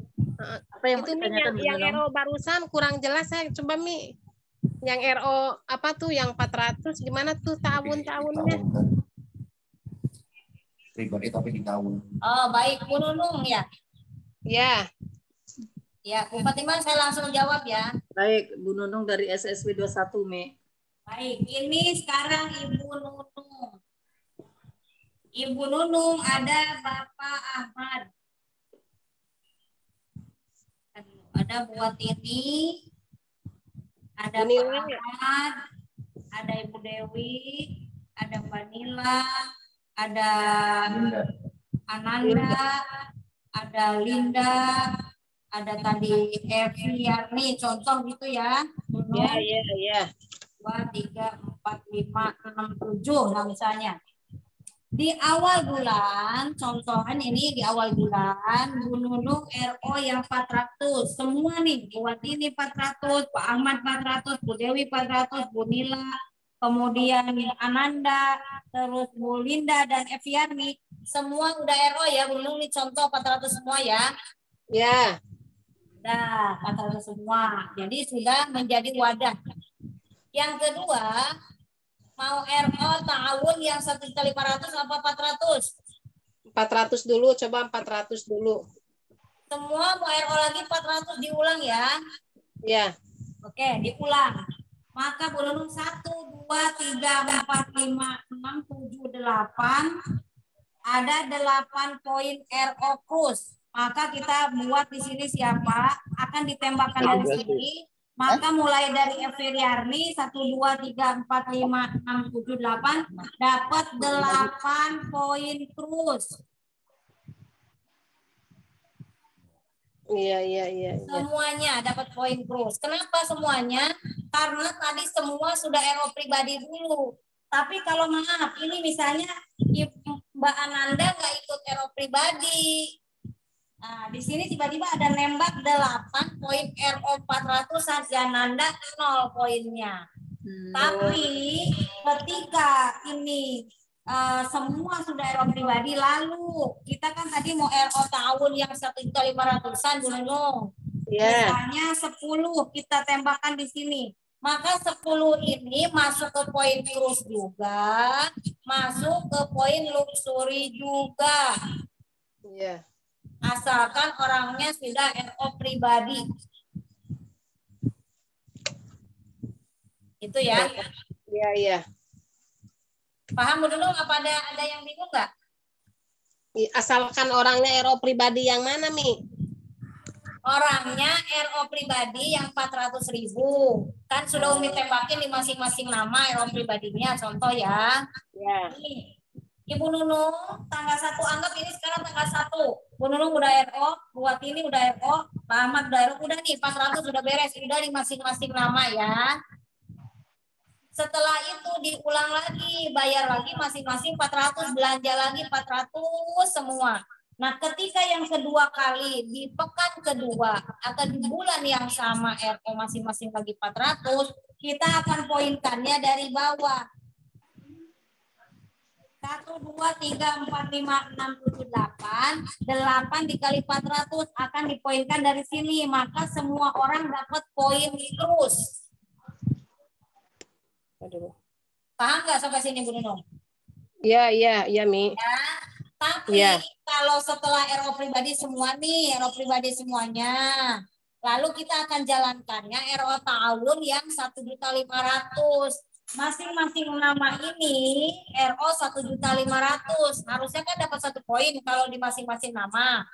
Apa yang itu Mi, ditanyakan yang RO barusan kurang jelas saya coba Mi. Yang RO apa tuh yang 400 gimana tuh tahun-tahunnya? Pribadi tapi di tahun. Oh, baik Bu Nunung ya. Ya. Ya, Bu Fatimah saya langsung jawab ya. Baik, Bu Nunung dari SSB 21, Mi. Baik, ini sekarang Ibu Nunung. Ibu Nunung ada Bapak Ahmad. Ada buat ini. Ada Pak Ahmad, ada Ibu Dewi, ada Mbak Nila, ada Ananda, ada Linda, ada tadi Evi Yarni, contoh gitu ya. Ya. 2, 3, 4, 5, 6, 7 nah misalnya. Di awal bulan, contohan ini di awal bulan, Bu Nunung RO yang 400. Semua nih, buat ini 400, Pak Ahmad 400, Bu Dewi 400, Bu Nila, kemudian Ananda, terus Bu Linda dan Eviani. Semua udah RO ya, Bu Nunung nih contoh 400 semua ya. Ya. Nah, 400 semua. Jadi sudah menjadi wadah. Yang kedua, mau RO tahun yang 1.500 apa 400? 400 dulu, coba 400 dulu. Semua mau RO lagi 400 diulang ya. Ya. Oke, diulang. Maka Bu Nunung 1, 2, 3, 4, 5, 6, 7, 8. Ada 8 poin RO Cruise. Maka kita buat di sini siapa akan ditembakkan dari sini. Maka mulai dari Eviarni 1, 2, 3, 4, 5, 6, 7, 8 dapat 8 poin terus. Iya. Semuanya dapat poin terus. Kenapa semuanya? Karena tadi semua sudah RO pribadi dulu. Tapi kalau maaf, ini misalnya Mbak Ananda nggak ikut RO pribadi. Nah, di sini tiba-tiba ada nembak 8 poin RO 400 saja Nanda 0 poinnya. Tapi ketika ini semua sudah RO pribadi, lalu kita kan tadi mau RO tahun yang 1.500-an Bu Nunung. Misalnya 10 kita tembakkan di sini. Maka 10 ini masuk ke poin terus juga, masuk ke poin luxury juga. Iya. Asalkan orangnya sudah RO pribadi. Itu ya. Iya. Paham dulu apa ada yang bingung nggak? Asalkan orangnya RO pribadi yang mana, Mi? Orangnya RO pribadi yang 400.000. Kan sudah Umi tembakin di masing-masing nama RO pribadinya, contoh ya. Ya. Ibu Nunung, tanggal 1, anggap ini sekarang tanggal 1. Bu Nunung udah RO, Bu Watini udah RO, Pak Ahmad udah RO, udah nih 400 udah beres, udah di masing-masing nama ya. Setelah itu diulang lagi, bayar lagi masing-masing 400, belanja lagi 400 semua. Nah, ketika yang kedua kali di pekan kedua atau di bulan yang sama RO masing-masing lagi 400, kita akan poinkannya dari bawah. 1, 2, 3, 4, 5, 6, 7, 8. 8 dikali 400 akan dipoinkan dari sini. Maka semua orang dapat poin terus. Aduh. Paham nggak sampai sini, Bu Nunung? Iya, Mi. Ya, tapi Iya. kalau setelah RO pribadi semua nih, RO pribadi semuanya, lalu kita akan jalankannya RO tahun yang 1.500.000. Masing-masing nama ini RO 1.500.000. Harusnya kan dapat 1 poin kalau di masing-masing nama.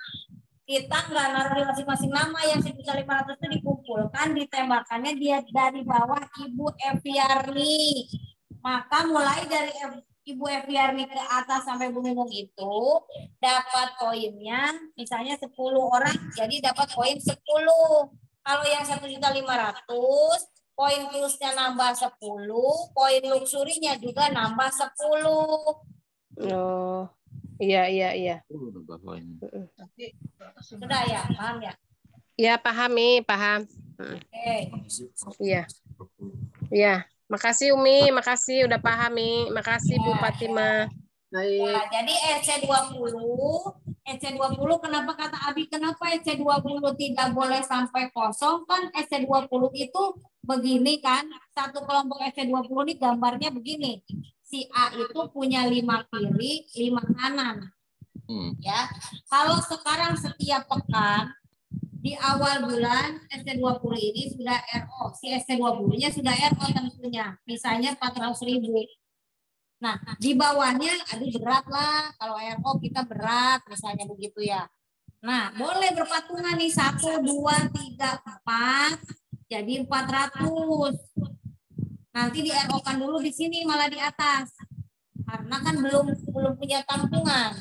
Kita nggak naruh di masing-masing nama, yang 1.500.000 itu dikumpulkan, ditembakannya dia dari bawah Ibu Eviarni. Maka mulai dari Ibu Eviarni ke atas sampai Bu Nunung itu dapat poinnya misalnya 10 orang, jadi dapat poin 10. Kalau yang 1.500.000, poin plusnya nambah 10, poin luxurinya juga nambah 10. Oh, iya. Sudah ya, paham ya? Iya, paham, Mi, paham. Oke. Iya. Makasih Umi, makasih udah paham, Mi. Makasih Bu Fatima. Baik. Ya, jadi EC20 kenapa kata Abi, kenapa EC20 tidak boleh sampai kosong? Kan EC20 itu begini kan, satu kelompok EC20 ini gambarnya begini. Si A itu punya 5 kiri, 5 kanan. Ya, kalau sekarang setiap pekan di awal bulan SC20 ini sudah RO, si SC20-nya sudah RO tentunya, misalnya 400.000. Nah, di bawahnya, aduh berat lah, kalau RO kita berat, misalnya begitu ya. Nah, boleh berpatungan nih, 1, 2, 3, 4, jadi 400. Nanti di RO-kan dulu di sini malah di atas, karena kan belum punya tampungan.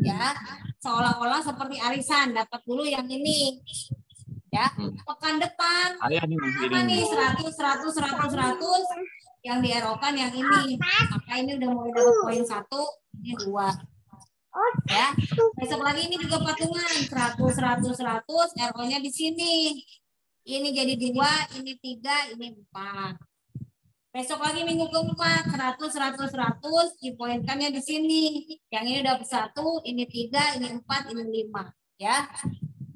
Ya, seolah-olah seperti arisan, dapat dulu yang ini. Ya, pekan depan apa nih 100 yang di RO-kan yang ini. Maka ini udah mulai dapat poin 1, ini 2. Ya, besok lagi ini juga patungan 100 RO-nya di sini. Ini jadi 2, ini 3, ini 4. Besok lagi minggu keempat 100 dipoinkannya di sini. Yang ini udah 1, ini 3, ini 4, ini 5. Ya,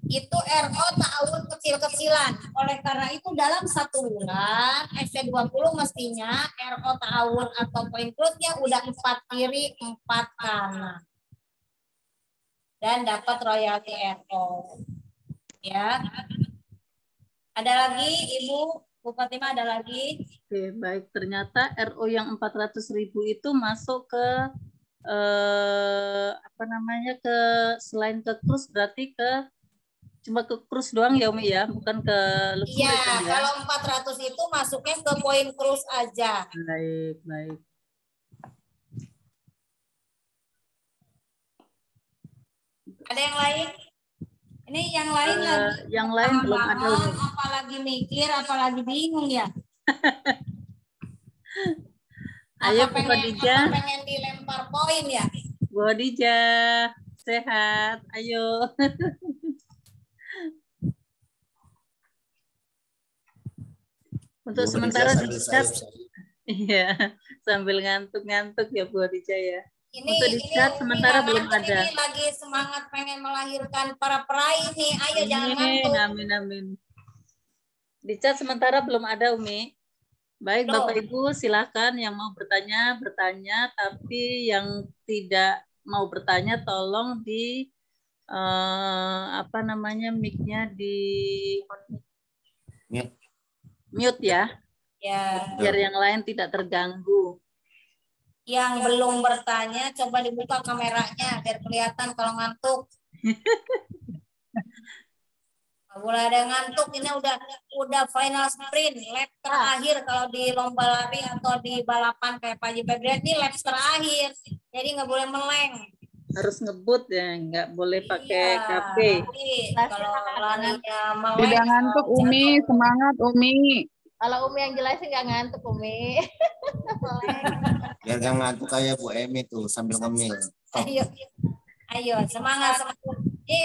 itu RO tahun kecil-kecilan. Oleh karena itu dalam 1 bulan SC20 mestinya RO tahun atau poin plusnya udah 4 kiri, 4 kanan. Dan dapat royalti RO. Ya. Ada lagi Ibu? Bu Fatima ada lagi? Oke, baik. Ternyata RO yang 400.000 itu masuk ke ke selain ke krus berarti cuma ke krus doang ya Umi ya, bukan ke luxury. Iya, ya? kalau 400 itu masuknya ke poin krus aja. Baik. Ada yang lain? Ini yang lain lagi. Yang lain belum ada. Apalagi mikir, apalagi bingung ya. Ayo Bu Khadijah. Pengen dilempar poin ya? Bu Khadijah, sehat. Ayo. Untuk sementara di chat. Iya, sambil ngantuk-ngantuk ya Bu Khadijah ya. Untuk di chat sementara belum ada. Ini lagi semangat pengen melahirkan para peraih nih. Ayo jangan ngantuk. Amin. Di chat sementara belum ada Umi. Baik Bapak Ibu silakan yang mau bertanya. Tapi yang tidak mau bertanya tolong di mic-nya di mute ya. Ya. Biar yang lain tidak terganggu. Yang belum bertanya coba dibuka kameranya biar kelihatan kalau ngantuk. Boleh ada ngantuk, ini udah final sprint, lap terakhir kalau di lomba lari atau di balapan kayak Pak Haji Febrian, ini lap terakhir. Jadi nggak boleh meleng. Harus ngebut ya, nggak boleh pakai Iya, KP. nanti kalau larinya meleng. Udah ngantuk Umi, semangat Umi. Kalau Umi yang jelasin nggak ngantuk Umi. Biar gak ngantuk kayak Bu Emi tuh sambil ngemil. Ayo, semangat.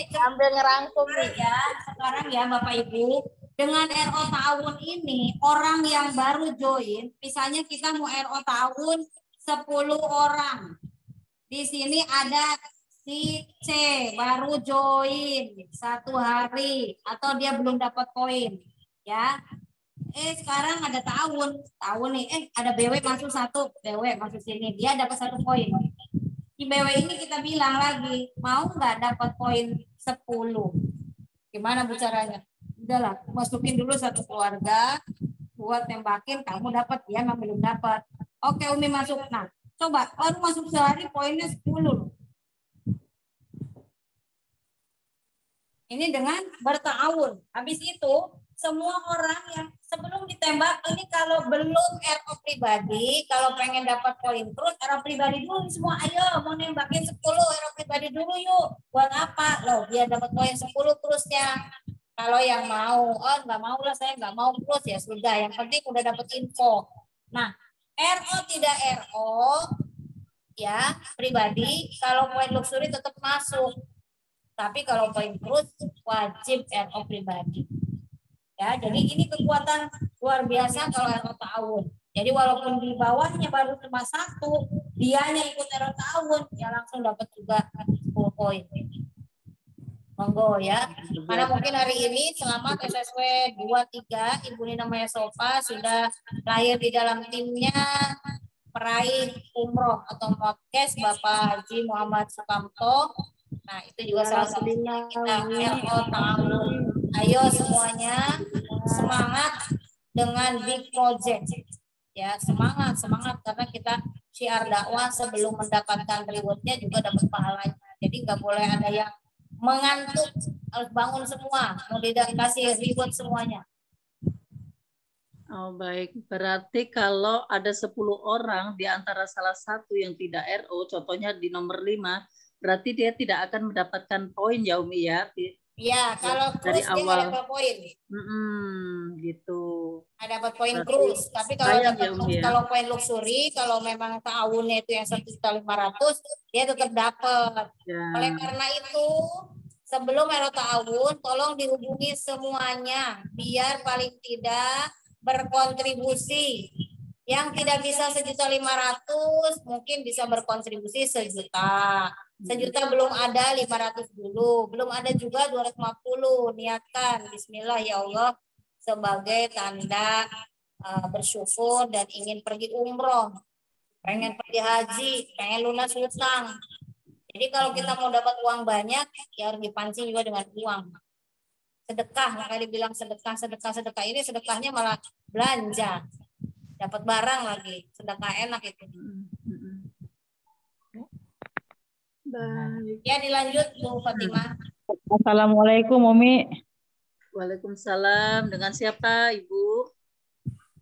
Sambil ngerangkum nih. Ya, sekarang ya Bapak Ibu, dengan RO tahun ini, orang yang baru join, misalnya kita mau RO tahun 10 orang. Di sini ada si C, baru join 1 hari, atau dia belum dapat poin. Ya, sekarang ada tahun nih, ada BW masuk 1, BW masuk sini, dia dapat 1 poin. Di BW ini kita bilang lagi, mau nggak dapat poin 10? Gimana Bu caranya? Udahlah, masukin dulu 1 keluarga, buat tembakin, kamu dapat, dia memang belum dapat. Oke, Umi masuk. Nah, coba, baru masuk sehari poinnya 10. Ini dengan bertahun. Habis itu, semua orang yang sebelum ditembak ini kalau belum RO pribadi, kalau pengen dapat poin terus RO pribadi dulu semua. Ayo mau nembakin 10 RO pribadi dulu yuk. Buat apa? Loh, biar dapat poin 10 terusnya. Kalau yang mau, oh nggak mau lah saya nggak mau terus ya sudah. Yang penting udah dapat info. Nah, RO tidak RO ya pribadi, kalau poin luxury tetap masuk. Tapi kalau poin terus wajib RO pribadi. Ya, jadi ini kekuatan luar biasa kalau RO tahun. Jadi walaupun di bawahnya baru cuma 1, dianya ikut RO tahun, ya langsung dapat juga 10 poin. Monggo ya. Karena mungkin hari ini selamat SSW 23, Ibu Nina Maya Sofa sudah lahir di dalam timnya peraih umroh atau podcast Bapak Haji Muhammad Sukamto. Nah, itu juga salah satu kita RO tahun. Ayo semuanya semangat dengan big project. Ya, semangat karena kita syiar dakwah sebelum mendapatkan rewardnya juga dapat pahalanya. Jadi nggak boleh ada yang mengantuk, harus bangun semua, mau dikasih reward semuanya. Oh baik, berarti kalau ada 10 orang di antara salah satu yang tidak RO, contohnya di nomor 5, berarti dia tidak akan mendapatkan poin ya Umi ya? Iya, kalau dari cruise dia awal nggak dapat poin. Gitu. Ada dapat poin Berarti cruise, tapi kalau sayang dapat ya, Umi, ya. kalau poin luxury, kalau memang tahunnya itu yang 1.500.000, dia tetap dapat. Ya. Oleh karena itu, sebelum RO tahun, tolong dihubungi semuanya, biar paling tidak berkontribusi. Yang tidak bisa 1.500.000, mungkin bisa berkontribusi 1 juta. 1 juta belum ada, 500 dulu. Belum ada juga 250. Niatkan, bismillah ya Allah, sebagai tanda bersyukur dan ingin pergi umroh. Pengen pergi haji, pengen lunas hutang. Jadi kalau kita mau dapat uang banyak, ya harus dipancing juga dengan uang. Sedekah, makanya dibilang sedekah ini sedekahnya malah belanja. Dapat barang lagi, sedekah enak itu. Baik. Ya dilanjut Bu Fatimah. Assalamualaikum Umi. Waalaikumsalam. Dengan siapa Ibu?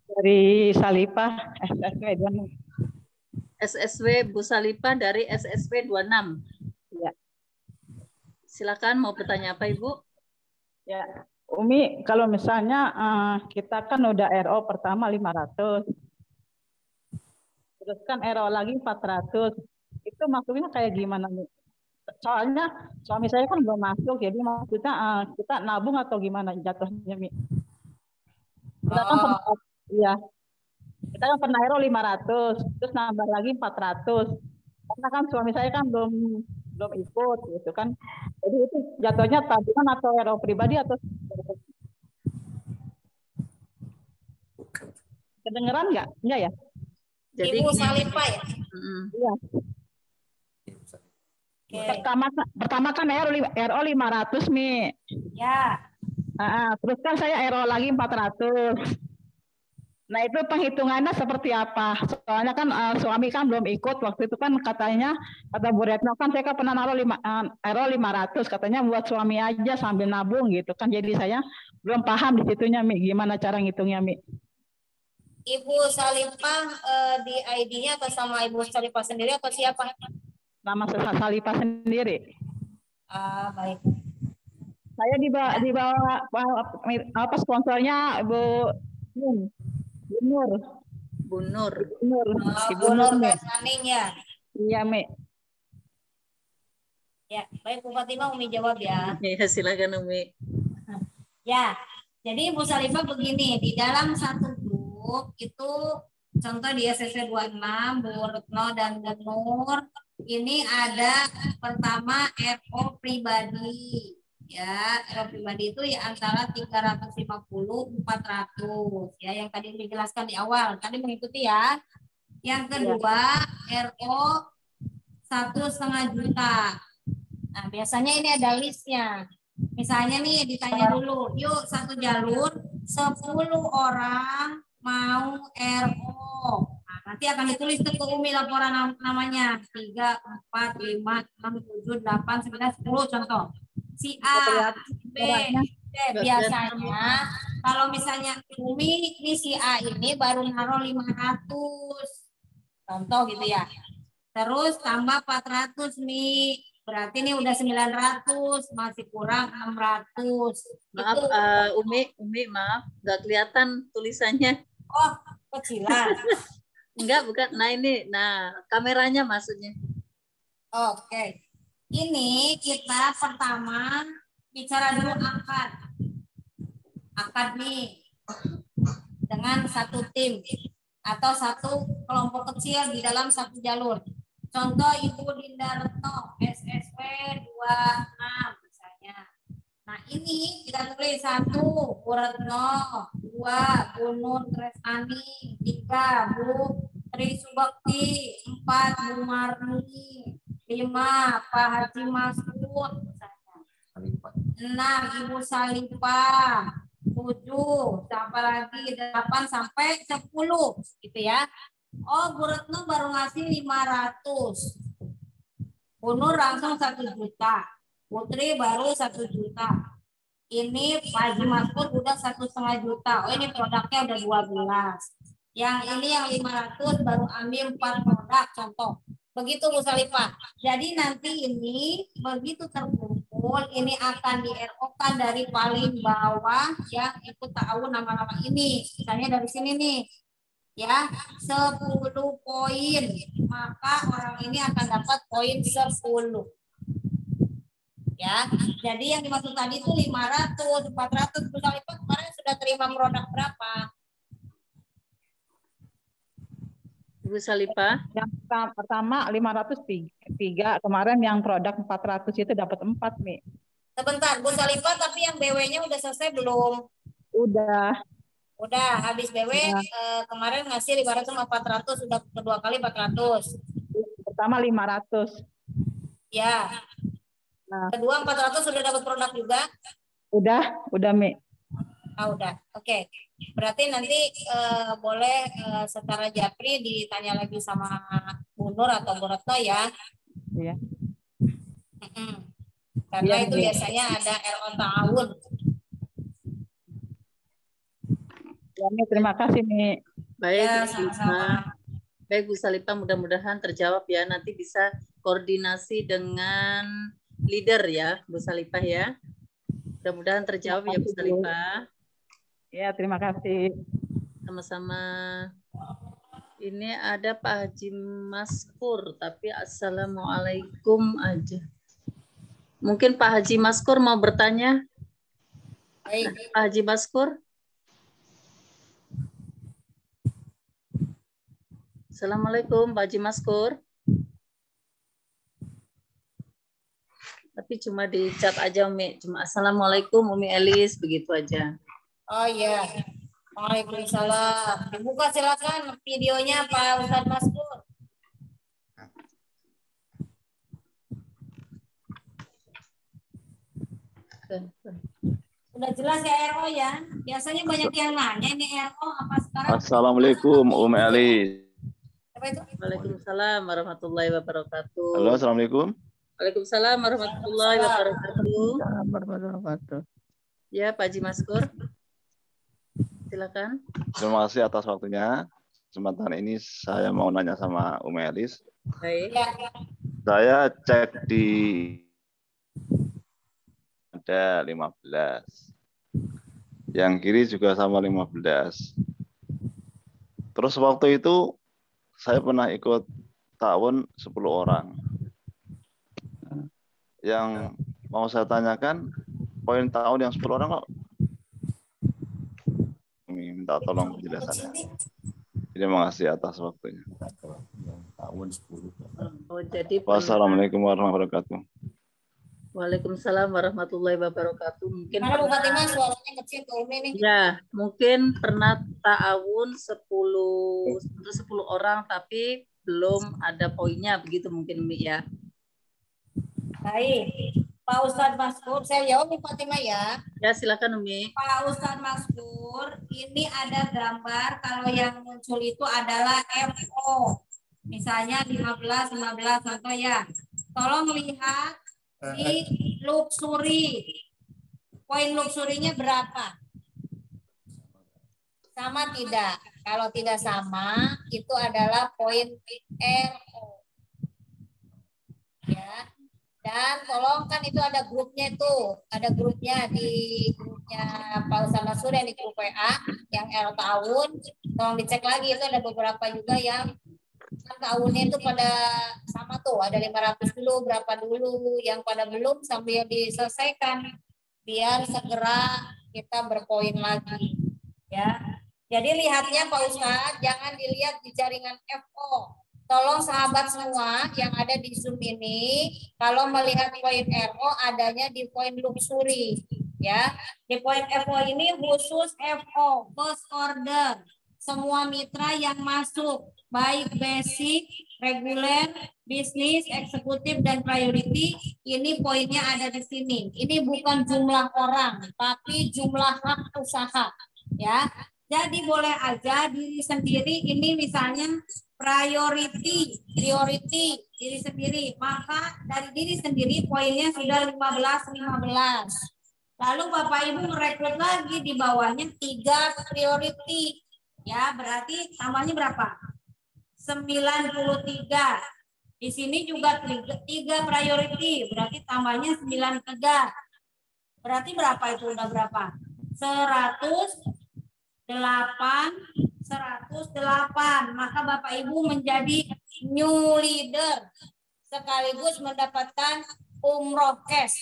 Dari Salipah, SSW 26. SSW Bu Salipah dari SSW 26. Ya. Silakan mau bertanya apa Ibu? Ya, Umi, kalau misalnya kita kan udah RO pertama 500. Terus kan RO lagi 400. Itu maksudnya kayak gimana nih? Soalnya suami saya kan belum masuk, jadi maksudnya kita nabung atau gimana jatuhnya, Mi? Kita kan pernah, ya, kita kan pernah RO 500, terus nambah lagi 400. Karena kan suami saya kan belum ikut, gitu kan. Jadi itu jatuhnya tabungan atau RO pribadi atau kedengeran nggak? Enggak ya? Jadi Ibu Salipah ya? Iya. Pertama kan RO 500 Mi. Ya. Terus kan saya RO lagi 400. Nah itu penghitungannya seperti apa? Soalnya kan suami kan belum ikut waktu itu kan katanya kata Bu Retno kan saya kan pernah naruh RO 500 katanya buat suami aja sambil nabung gitu kan, jadi saya belum paham di situnya Mi, gimana cara ngitungnya Mi? Ibu Salipah di ID-nya atau sama Ibu Salipah sendiri atau siapa? nama Salifah sendiri. Baik. Saya dibawa apa sponsornya Bu Nur. Bu Nur. Bu Nur Kasaning ya. Iya, Mi. Ya, baik Bu Fatimah, Umi jawab ya. Ya, silakan Umi. Ya, jadi Bu Salifah begini, di dalam satu grup itu contoh di SSW 26, Bu Retno dan Bu Nur, ini ada pertama RO pribadi. Ya, RO pribadi itu ya antara 350 400 ya, yang tadi dijelaskan di awal. Tadi mengikuti ya. Yang kedua RO 1,5 juta. Nah, biasanya ini ada listnya. Misalnya nih ditanya dulu, yuk satu jalur 10 orang mau RO. Nah, nanti akan ditulis tuh ke Umi laporan namanya 3, 4, 5, 6, 7, 8, 9, 10 contoh. Si A, si B, biasanya kalau misalnya Umi ini si A ini baru naruh 500 contoh gitu ya, terus tambah 400 nih, berarti ini udah 900, masih kurang 600. Maaf Umi maaf nggak kelihatan tulisannya. Oh, kecilan. Enggak, bukan. Nah kameranya maksudnya. Oke. Ini kita pertama bicara dulu akad nih dengan satu tim atau satu kelompok kecil di dalam satu jalur. Contoh Ibu Dinda Retno SSW 26 misalnya. Nah ini kita tulis 1 Bu Retno, 2 Bu Nur Tresani, 3 Bu Tri Subakti, 4 Bu Marni, 5 Pak Haji Maskur, 6 Ibu Salifah, 7 siapa lagi, 8 sampai 10 gitu ya. Oh, Bu Retno baru ngasih 500. Bu Nur langsung 1 juta. Putri baru 1 juta. Ini Pak Haji Maskur udah 1,5 juta. Oh, ini produknya udah 12. Yang ini yang 500 baru ambil 4 produk contoh. Begitu Bu Salifah. Jadi nanti ini begitu terkumpul ini akan di-RO-kan dari paling bawah yang ikut tahu nama-nama ini. Misalnya dari sini nih. Ya, 10 poin. Maka orang ini akan dapat poin 10. Ya. Jadi yang dimaksud tadi itu 500, 400 Bu Salifah kemarin sudah terima produk berapa? Ibu Salifah. Yang pertama 503, kemarin yang produk 400 itu dapat 4, Mi. Sebentar, Bu Salifah, tapi yang BW-nya udah selesai belum? Udah, habis BW kemarin ngasih 500 sama 400, sudah kedua kali 400. Pertama 500. Ya. Nah. Kedua 400 sudah dapat produk juga? Udah, Mi. Udah. Oke. Berarti nanti boleh secara japri ditanya lagi sama Bu Nur atau Bu Retno ya. Iya. Karena itu biasanya ada RO tahun. Ya, Mi, terima kasih, Mi. Baik, ya, sama-sama. Baik, Bu Salifah, mudah-mudahan terjawab ya. Nanti bisa koordinasi dengan leader ya, Bu Salifah ya. Mudah-mudahan terjawab ya, Bu Salifah. Ya, terima kasih. Sama-sama. Ini ada Pak Haji Maskur, tapi Assalamualaikum aja. Mungkin Pak Haji Maskur mau bertanya? Baik. Pak Haji Maskur. Assalamualaikum Pak Haji Maskur. Tapi cuma di chat aja Umi. Cuma Assalamualaikum Umi Elis, begitu aja. Oh iya. Waalaikumsalam. Dibuka silakan videonya Pak Ustadz Maskur. Sudah jelas ya RO ya. Biasanya banyak yang nanya ini RO apa sekarang? Assalamualaikum Umi Elis. Waalaikumsalam warahmatullahi wabarakatuh. Halo, assalamualaikum. Waalaikumsalam warahmatullahi wabarakatuh. Ya, Pak Haji Maskur. Silakan. Terima kasih atas waktunya. Kesempatan ini saya mau nanya sama Umi Elis. Baik. Saya cek di ada 15. Yang kiri juga sama 15. Terus waktu itu saya pernah ikut ta'awun 10 orang. Yang mau saya tanyakan, poin ta'awun yang 10 orang kok minta tolong penjelasannya. Terima kasih atas waktunya. Oh, jadi Wassalamualaikum warahmatullahi wabarakatuh. Waalaikumsalam warahmatullahi wabarakatuh. Mungkin Mana Bu Fatimah suaranya kecil ke Umi nih. ya, mungkin pernah ta'awun 10 orang tapi belum ada poinnya begitu mungkin Umi ya. Baik. Pak Ustadz Maskur, saya jawab Bu Fatimah ya. Ya, silakan Umi. Pak Ustadz Maskur, ini ada gambar kalau yang muncul itu adalah FO. Misalnya 15 contoh ya. Tolong lihat di luxury. Poin luxurinya berapa? Sama tidak? Kalau tidak sama, itu adalah poin RO. Ya. Dan tolong kan itu ada grupnya tuh. Ada grupnya di grupnya Pak Ustadz Maskur yang di grup WA yang RO tahun. Tolong dicek lagi, itu ada beberapa juga yang tahunnya itu pada sama tuh, ada 500 dulu, berapa dulu, yang pada belum sambil diselesaikan biar segera kita berpoin lagi ya. Jadi lihatnya Pak Ustadz, jangan dilihat di jaringan FO. Tolong sahabat semua yang ada di Zoom ini, kalau melihat poin RO adanya di poin luxury ya. Di poin FO ini khusus FO, first order. Semua mitra yang masuk, baik basic, reguler, bisnis, eksekutif, dan priority, ini poinnya ada di sini. Ini bukan jumlah orang, tapi jumlah hak usaha. Ya, jadi boleh aja diri sendiri, ini misalnya priority, diri sendiri. Maka dari diri sendiri poinnya sudah 15. Lalu Bapak Ibu merekrut lagi di bawahnya 3 priority. Ya, berarti tambahnya berapa? 93. Di sini juga 3 priority, berarti tambahnya 93. Berarti berapa itu? Udah berapa? 108. Maka Bapak Ibu menjadi new leader sekaligus mendapatkan umroh cash.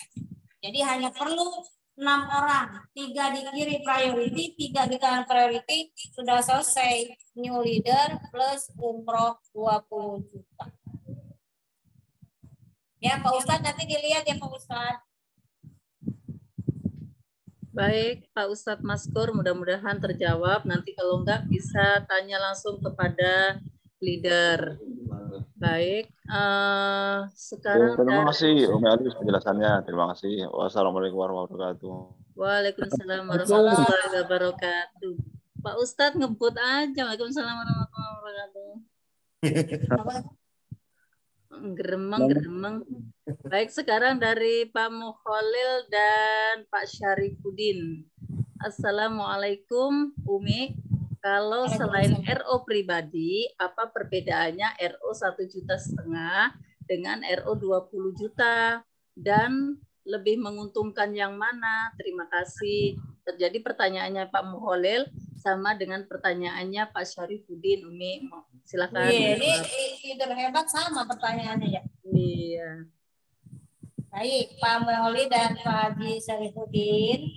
Jadi hanya perlu 6 orang, 3 di kiri priority, 3 di kanan priority, sudah selesai new leader plus umroh 20 juta. Ya Pak Ustadz, nanti dilihat ya Pak Ustadz. Baik, Pak Ustadz Maskur, mudah-mudahan terjawab. Nanti kalau enggak bisa tanya langsung kepada leader. Baik, sekarang Terima kasih Umi Alis penjelasannya. Terima kasih. Wassalamualaikum warahmatullahi wabarakatuh. Waalaikumsalam warahmatullahi wabarakatuh. Pak Ustadz ngebut aja. Waalaikumsalam warahmatullahi wabarakatuh. Geremeng. Baik, sekarang dari Pak Mukholil dan Pak Syarifuddin. Assalamualaikum Umi. Kalau selain RO pribadi, apa perbedaannya RO 1,5 juta dengan RO 20 juta? Dan lebih menguntungkan yang mana? Terima kasih. Terjadi pertanyaannya Pak Mukholil sama dengan pertanyaannya Pak Syarifuddin. Umi, silakan. Iya, ini leader hebat sama pertanyaannya ya. Iya. Baik, Pak Mukholil dan Pak Haji Syarifuddin.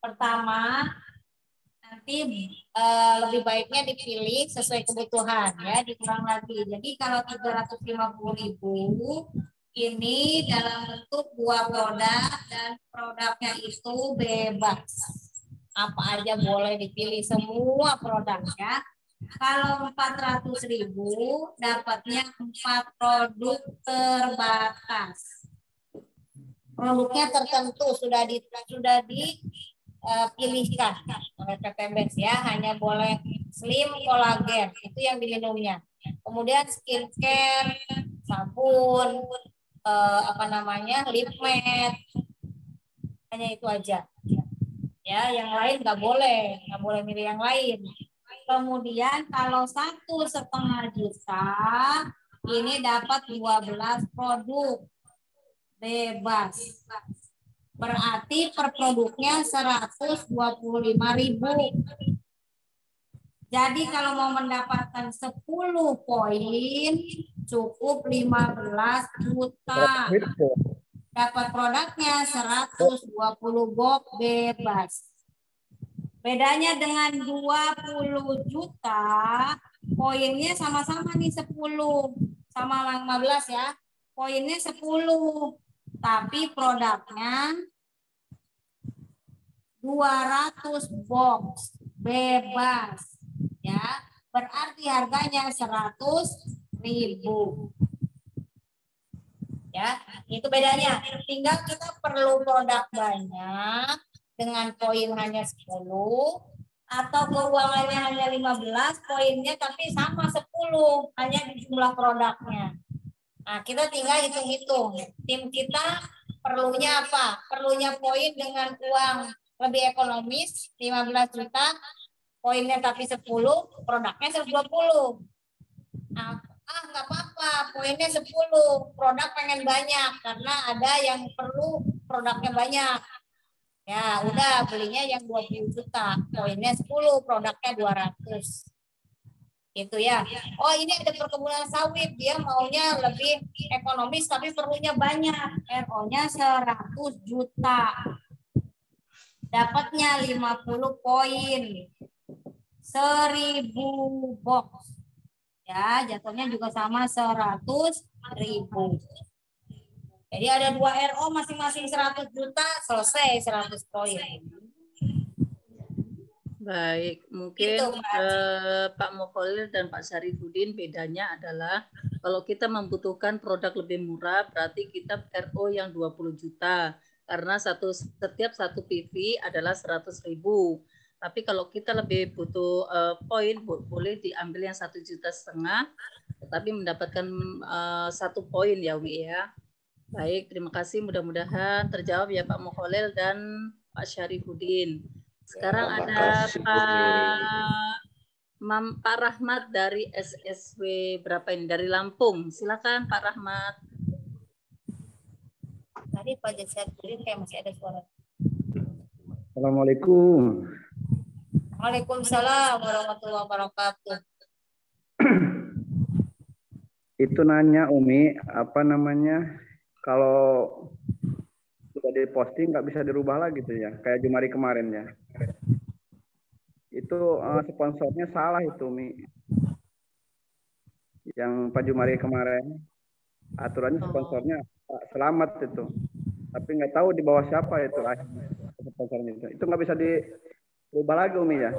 Pertama, nanti lebih baiknya dipilih sesuai kebutuhan ya, dikurang lagi. Jadi kalau 350.000 ini dalam bentuk 2 produk dan produknya itu bebas. Apa aja boleh dipilih, semua produk ya. Kalau 400.000 dapatnya 4 produk terbatas. Produknya tertentu sudah dipilihkan oleh PTBES ya, hanya boleh slim kolagen, itu yang diminumnya. Kemudian skincare, sabun, lip matte, hanya itu aja. Ya, yang lain nggak boleh milih yang lain. Kemudian kalau 1,5 juta ini dapat 12 produk bebas. Berarti per produknya 125.000. Jadi kalau mau mendapatkan 10 poin cukup 15 juta. Dapat produknya 120 box bebas. Bedanya dengan 20 juta, poinnya sama-sama nih 10 sama 15 ya. Poinnya 10, tapi produknya 200 box bebas. Ya, berarti harganya 100.000. Ya, itu bedanya. Tinggal kita perlu produk banyak dengan poin hanya 10 atau keuangannya hanya 15, poinnya tapi sama 10, hanya di jumlah produknya. Nah, kita tinggal hitung-hitung. Tim kita perlunya apa? Perlunya poin dengan uang lebih ekonomis 15 juta, poinnya tapi 10, produknya 120. Nah, nggak apa-apa, poinnya 10, produk pengen banyak karena ada yang perlu produknya banyak. Ya, udah belinya yang 20 juta, poinnya 10, produknya 200. Itu ya. Oh, ini ada perkebunan sawit, dia maunya lebih ekonomis tapi perlunya banyak. RO-nya 100 juta. Dapatnya 50 poin. 1.000 box. Ya, jatuhnya juga sama 100.000. Jadi ada 2 RO masing-masing 100 juta, selesai 100 poin. Baik, mungkin Pak Mukholil dan Pak Syarifuddin bedanya adalah kalau kita membutuhkan produk lebih murah berarti kita RO yang 20 juta karena setiap satu PV adalah 100.000. Tapi kalau kita lebih butuh poin boleh diambil yang 1,5 juta tetapi mendapatkan 1 poin ya Umi ya. Baik, terima kasih. Mudah-mudahan terjawab ya Pak Mukholil dan Pak Syarifuddin. Sekarang ada Pak Rahmat dari SSW berapa ini? Dari Lampung. Silakan Pak Rahmat. Tadi Pak Syarifuddin kayak masih ada suara. Assalamualaikum. Waalaikumsalam warahmatullahi wabarakatuh. Itu nanya Umi, apa namanya? Kalau sudah diposting nggak bisa dirubah lagi gitu ya, kayak Jumari kemarin ya. Itu sponsornya salah itu Mi. Yang Pak Jumari kemarin aturannya sponsornya Pak Selamat itu, tapi nggak tahu di bawah siapa itu sponsornya itu. Itu nggak bisa dirubah lagi Umi ya.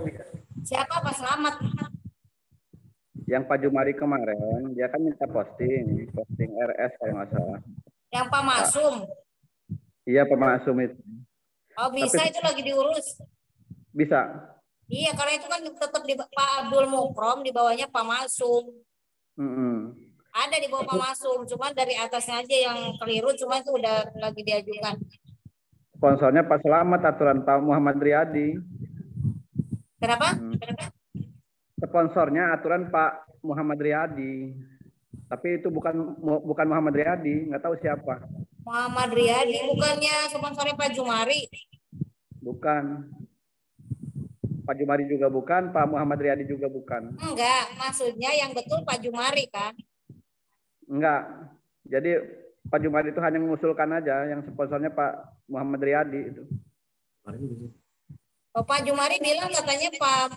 Siapa Pak Selamat? Yang Pak Jumari kemarin dia kan minta posting RS kalau nggak salah. Yang Pak Masum. Iya Pak Masum itu. Oh bisa. Tapi itu lagi diurus. Bisa. Iya karena itu kan tetap di Pak Abdul Mukrom, di bawahnya Pak Masum. Ada di bawah Pak Masum, cuman dari atasnya aja yang keliru, cuman itu udah lagi diajukan. Sponsornya Pak Selamat, aturan Pak Muhammad Riyadi. Kenapa? Sponsornya aturan Pak Muhammad Riyadi. Tapi itu bukan Muhammad Riyadi, nggak tahu siapa. Muhammad Riyadi bukannya sponsornya Pak Jumari? Bukan. Pak Jumari juga bukan, Pak Muhammad Riyadi juga bukan. Enggak, maksudnya yang betul Pak Jumari kan? Enggak. Jadi Pak Jumari itu hanya mengusulkan aja, yang sponsornya Pak Muhammad Riyadi itu. Oh, Pak Jumari bilang katanya Pak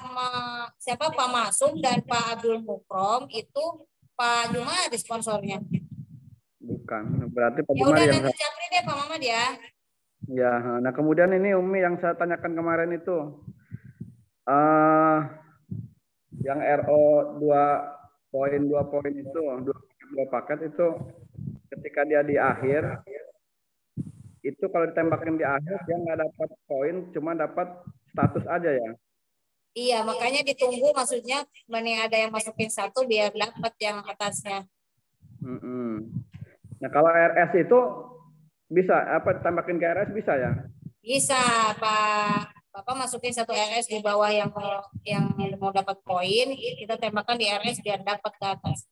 Masum dan Pak Abdul Mukrom itu Pak Jumari sponsornya. Bukan, berarti Pak Ya Jumari udah yang nanti capri deh Pak Muhammad ya. Ya, nah kemudian ini Umi yang saya tanyakan kemarin itu yang RO 2 poin itu, 2 paket itu ketika dia di akhir itu kalau ditembakin di akhir dia nggak dapat poin, cuma dapat status aja ya. Iya, makanya ditunggu maksudnya mana ada yang masukin 1 biar dapat yang atasnya. Nah kalau RS itu bisa apa tembakin ke RS bisa ya? Bisa Pak. Bapak masukin 1 RS di bawah yang mau dapat poin, kita tembakan di RS biar dapat ke atas.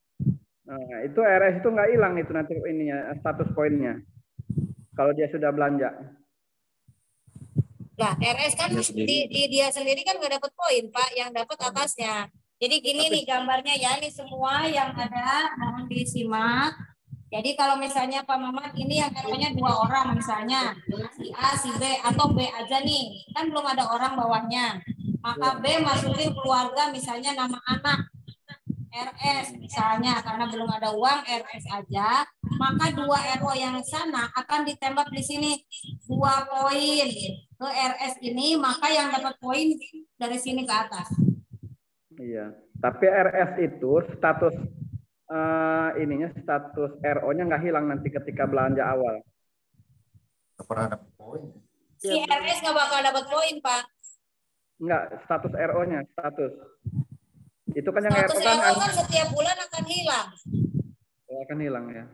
Nah, itu RS itu nggak hilang itu nanti ininya status poinnya. Kalau dia sudah belanja. Nah, RS kan di dia sendiri kan nggak dapat poin, Pak, yang dapat atasnya. Jadi gini nih gambarnya ya, ini semua yang ada mohon disimak. Jadi kalau misalnya Pak Mamat ini yang RO-nya 2 orang misalnya, si A, si B, atau B aja nih, kan belum ada orang bawahnya. Maka B masukin keluarga misalnya nama anak, RS misalnya, karena belum ada uang RS aja, maka 2 RO yang sana akan ditembak di sini 2 poin ke RS ini, maka yang dapat poin dari sini ke atas. Iya, tapi RS itu status ininya status RO-nya nggak hilang nanti ketika belanja awal. Pernah dapat poin. Si RS nggak bakal dapat poin, Pak. Enggak, status RO-nya, status. Itu kan yang status RO kan setiap bulan akan hilang. Akan hilang ya.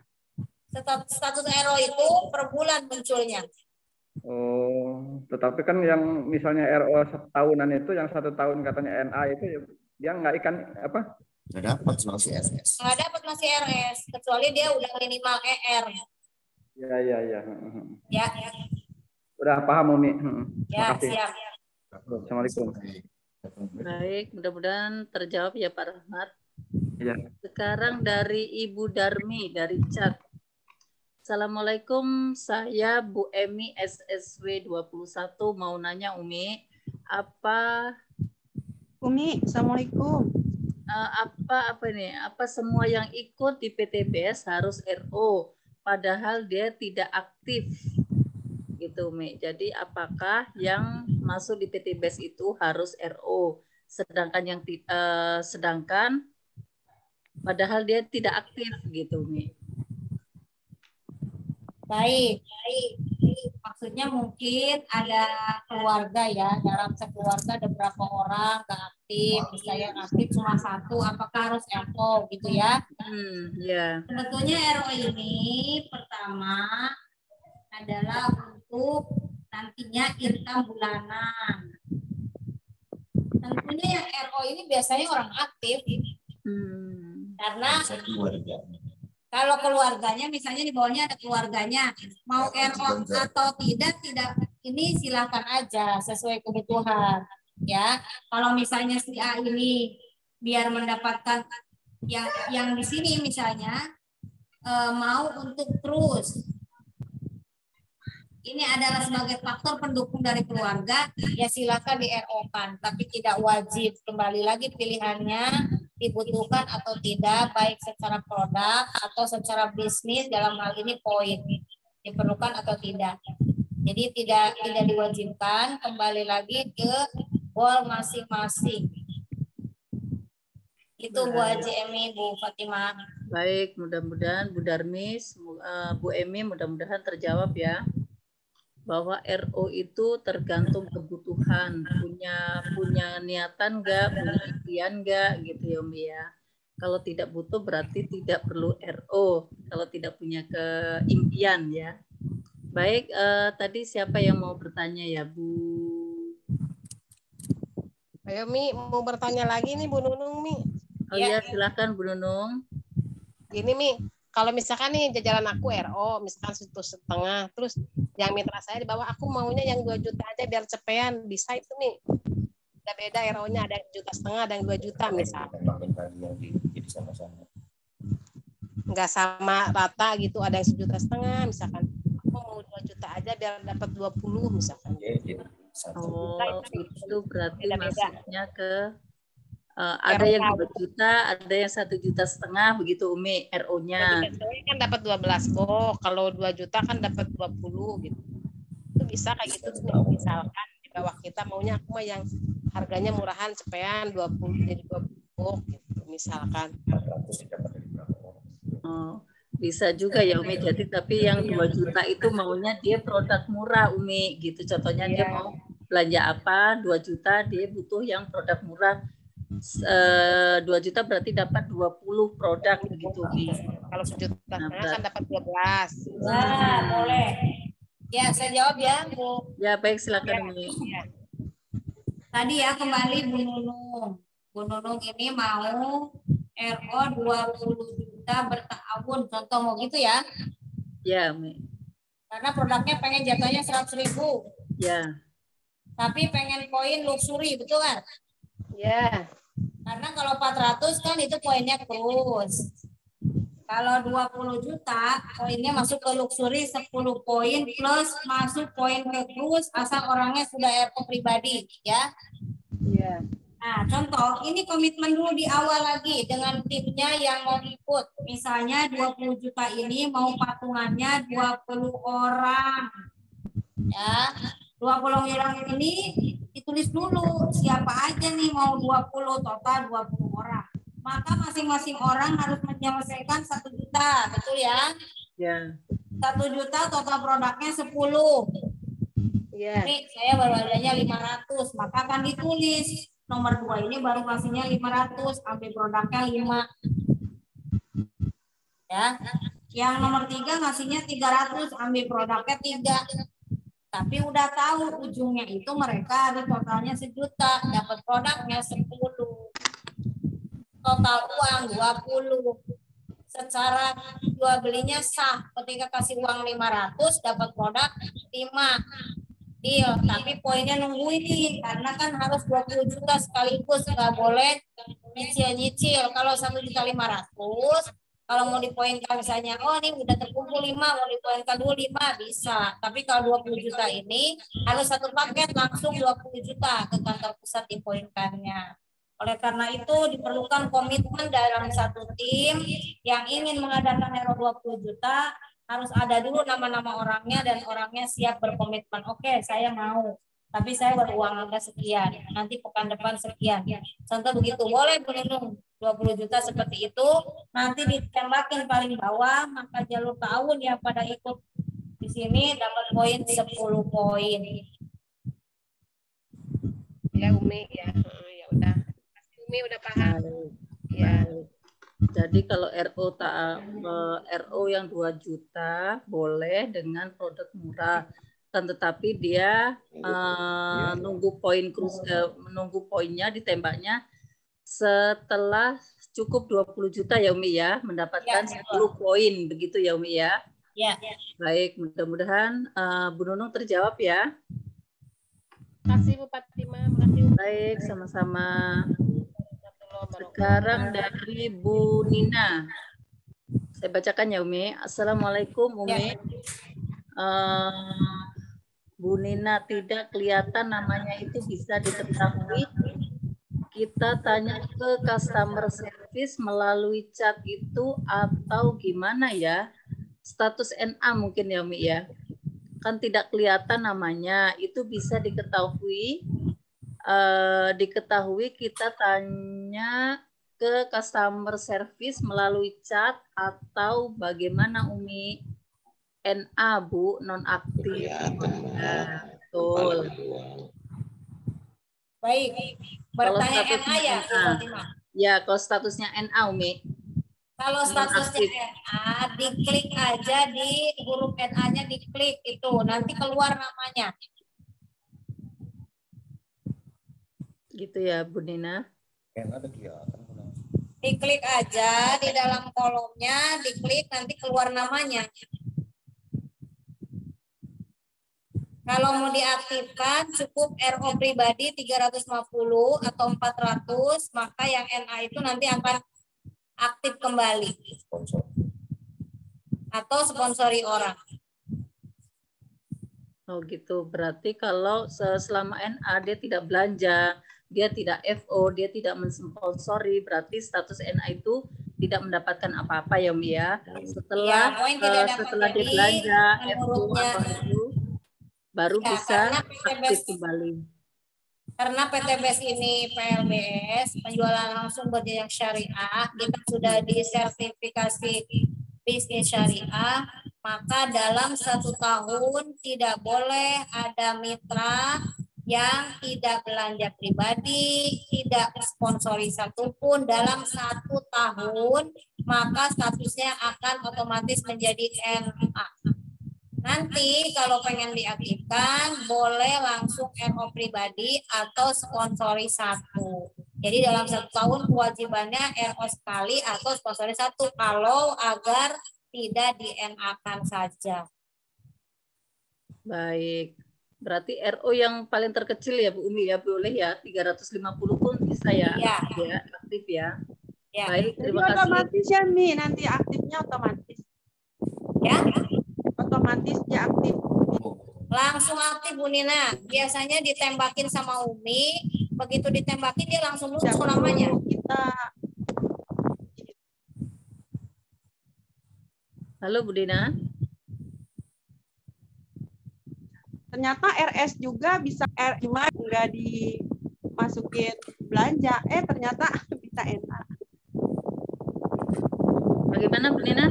Status RO itu per bulan munculnya. Oh, tetapi kan yang misalnya RO setahunan itu, yang 1 tahun katanya NA itu dia nggak apa? Nggak dapat masih RS. Nggak dapat masih RS, kecuali dia udah minimal ER. Ya. Ya. Udah paham, Umi. Ya, makasih. siap. Assalamualaikum. Baik, mudah-mudahan terjawab ya Pak Rahmat. Ya. Sekarang dari Ibu Darmi dari chat. Assalamualaikum, saya Bu Emi SSW 21 mau nanya Umi, Assalamualaikum. Apa semua yang ikut di PTBS harus RO padahal dia tidak aktif gitu Umi. Jadi apakah yang masuk di PTBS itu harus RO sedangkan padahal dia tidak aktif gitu Umi. Baik. Maksudnya mungkin ada keluarga ya, dalam sekeluarga ada berapa orang nggak aktif, misalnya yang aktif cuma 1, apakah harus RO gitu ya? Sebetulnya RO ini pertama adalah untuk nantinya income bulanan. Tentunya yang RO ini biasanya orang aktif, karena kalau keluarganya misalnya di bawahnya ada keluarganya, mau RO atau tidak ini silakan aja sesuai kebutuhan ya. Kalau misalnya si A ini biar mendapatkan yang di sini misalnya mau untuk terus ini adalah sebagai faktor pendukung dari keluarga, ya silakan di RO-kan, tapi tidak wajib. Kembali lagi pilihannya dibutuhkan atau tidak, baik secara produk atau secara bisnis, dalam hal ini poin diperlukan atau tidak. Jadi tidak diwajibkan, kembali lagi ke goal masing-masing. Itu Bu Haji Emi, Bu Fatimah. Baik, mudah-mudahan Bu Darmi, Bu Emi mudah-mudahan terjawab ya. Bahwa RO itu tergantung kebutuhan, punya niatan nggak, punya impian nggak gitu ya Umi ya. Kalau tidak butuh berarti tidak perlu RO, kalau tidak punya keimpian ya. Baik, tadi siapa yang mau bertanya ya Bu? Ayo Mi, mau bertanya lagi nih Bu Nunung Mi. Oh iya, silakan Bu Nunung. Gini Mi, kalau misalkan nih jajaran aku RO, misalkan 1,5, terus yang mitra saya di bawah, aku maunya yang 2 juta aja biar cepean, bisa itu nih. Beda RO-nya, ada yang 1,5 juta, ada yang 2 juta misalkan. Nggak sama rata gitu, ada yang 1,5 juta misalkan. Aku mau 2 juta aja biar dapat 20 misalkan. Oh, itu berarti maksudnya ke ada yang 2 juta, ada yang 1,5 juta begitu Umi RO-nya. Kan dapat 12 box, kalau 2 juta kan dapat 20 gitu. Itu bisa kayak gitu misalkan di bawah kita maunya aku mah yang harganya murahan cepean 20 jadi 20 box gitu misalkan. Oh, bisa juga ya Umi. Jadi tapi yang 2 juta itu maunya dia produk murah Umi gitu. Contohnya dia mau belanja apa 2 juta, dia butuh yang produk murah. 2 juta berarti dapat 20 produk begitu Umi. Kalau 1,5 juta kan dapat 12. Nah, boleh. Ya, saya jawab ya, Bu. Ya, baik silakan Umi. Tadi ya kembali Bu Nunung. Bu Nunung ini mau RO 20 juta kita bertahun, contoh mau gitu ya? Ya, Umi. Karena produknya pengen jatuhnya 100.000. Ya. Tapi pengen poin luxury, betul kan? Ya. Karena kalau 400 kan itu poinnya cruise. Kalau 20 juta, poinnya masuk ke luxury 10 poin plus masuk poin ke cruise asal orangnya sudah RO pribadi, ya. Iya. Nah, contoh, ini komitmen dulu di awal lagi dengan timnya yang mau ikut. Misalnya 20 juta ini mau patungannya 20 orang. Ya, 20 orang ini ditulis dulu siapa aja nih mau 20, total 20 orang. Maka masing-masing orang harus menyelesaikan 1 juta, betul ya? Ya. 1 juta total produknya 10. Iya. Ini saya baru adanya 500, maka akan ditulis nomor 2 ini baru ngasihnya 500, sampai produknya 5. Ya. Yang nomor 3 ngasihnya 300, ambil produknya 3. Tapi udah tahu ujungnya itu mereka ada totalnya 1 juta, dapat produknya 10. Total uang 20. Secara jual belinya sah. Ketika kasih uang 500 dapat produk 5. Deal. Tapi poinnya nunggu ini karena kan harus 20 juta sekaligus, nggak boleh nyicil-nyicil. Kalau 1.500.000 kalau mau dipoinkan misalnya, oh ini udah terkumpul 5, mau dipoinkan dulu 5 bisa. Tapi kalau 20 juta ini harus satu paket langsung 20 juta ke kantor pusat dipoinkannya. Oleh karena itu diperlukan komitmen dalam satu tim yang ingin mengadakan RO 20 juta, harus ada dulu nama-nama orangnya dan orangnya siap berkomitmen. Oke, saya mau. Tapi saya beruang angka sekian, nanti pekan depan sekian. Contoh begitu, boleh Bu Nunung 20 juta seperti itu, nanti ditembakin paling bawah, maka jalur tahun yang pada ikut di sini dapat poin 10 poin. Ya Umi, ya. Ya udah. Umi udah paham. Ya. Jadi kalau RO yang 2 juta boleh dengan produk murah. Kan tetapi dia menunggu poinnya ditembaknya setelah cukup 20 juta ya Umi ya, mendapatkan 10 poin begitu ya Umi ya. Ya. Baik, mudah-mudahan Bu Nunung terjawab ya. Makasih Bu Fatimah, makasih Umi. Baik, sama-sama. Sekarang dari Bu Nina. Saya bacakan ya Umi. Assalamualaikum Umi. Bu Nina, tidak kelihatan namanya itu bisa diketahui. Kita tanya ke customer service melalui chat itu atau gimana ya? Status NA mungkin ya Umi ya. Kan tidak kelihatan namanya, itu bisa diketahui. Kita tanya ke customer service melalui chat atau bagaimana Umi? NA Bu, nonaktif. Nah, betul. Baik, bertanya NA ya Bu Fatimah? Ya, kalau statusnya NA Umi. Kalau statusnya NA, diklik aja di huruf NA-nya, diklik itu, nanti keluar namanya. Gitu ya Bu Nina. Diklik aja di dalam kolomnya, diklik nanti keluar namanya. Kalau mau diaktifkan cukup RO pribadi 350 atau 400, maka yang NA itu nanti akan aktif kembali. Atau sponsori orang. Oh gitu, berarti kalau selama NA dia tidak belanja, dia tidak FO, dia tidak mensponsori, berarti status NA itu tidak mendapatkan apa-apa ya Umi ya. Setelah setelah dia belanja FO atau FO, baru ya, bisa aktif kembali. Karena PTBS ini PLBS, penjualan langsung berjenjang syariah, kita sudah disertifikasi bisnis syariah, maka dalam 1 tahun tidak boleh ada mitra yang tidak belanja pribadi, tidak sponsori satupun dalam 1 tahun, maka statusnya akan otomatis menjadi NA. Nanti kalau pengen diaktifkan boleh langsung RO pribadi atau sponsori 1 Jadi dalam 1 tahun kewajibannya RO sekali atau sponsornya 1 kalau agar tidak di-NA-kan saja. Baik. Berarti RO yang paling terkecil ya Bu Umi ya, boleh ya 350 pun bisa ya, Iya. ya aktif ya. Ya. Baik, Jadi terima kasih. otomatis ya Mi, nanti aktifnya otomatis. Ya. Otomatis dia aktif. Langsung aktif Bu Nina. Biasanya ditembakin sama Umi, begitu ditembakin dia langsung muncul namanya. Halo Bu Dina. Ternyata RS juga bisa cuma nggak dimasukin belanja. Ternyata bisa enak. Bagaimana Bu Nina?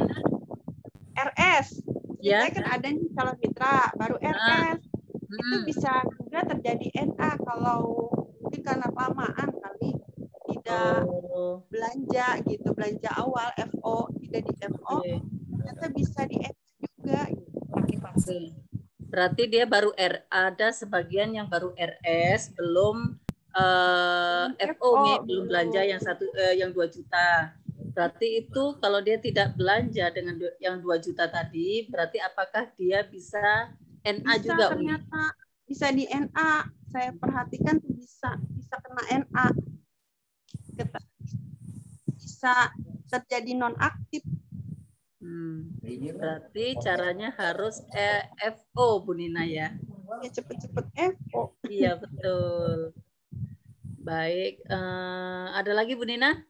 RS. Ya. Saya kan ada nih calon mitra baru RS. Itu bisa juga terjadi NA kalau mungkin karena kelamaan kali tidak belanja gitu, belanja awal FO tidak di FO, ternyata bisa di NA juga. Berarti dia baru ada sebagian yang baru RS, belum FO nih, belum belanja yang 2 juta. Berarti itu kalau dia tidak belanja dengan yang 2 juta tadi, berarti apakah dia bisa NA Bisa, juga? ternyata bisa di NA. Saya perhatikan tuh bisa kena NA. Bisa terjadi nonaktif. Berarti caranya harus FO Bu Nina ya. Ya cepet-cepet FO. Iya betul. Baik, ada lagi Bu Nina?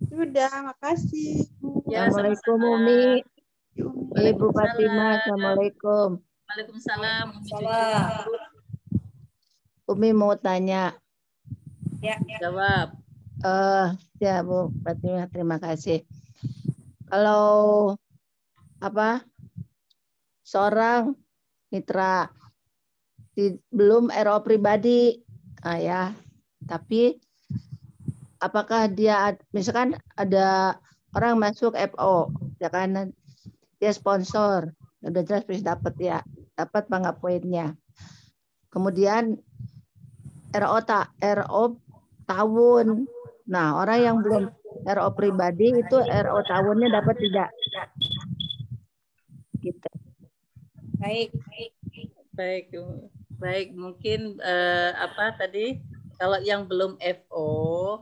Sudah, makasih. Ya, Assalamualaikum sama-sama. Umi. Ibu Fatimah, Assalamualaikum. Waalaikumsalam. Umi mau tanya. Ya. Jawab. Ya Bu Fatimah, terima kasih. Kalau seorang mitra belum RO pribadi, ya, tapi apakah dia misalkan ada orang masuk FO, ya kan dia sponsor, udah jelas bisa dapat ya, dapat bangga poinnya. Kemudian RO tahun. Nah, orang yang belum RO pribadi itu RO tahunnya dapat tidak? Gitu. Baik, mungkin tadi kalau yang belum FO,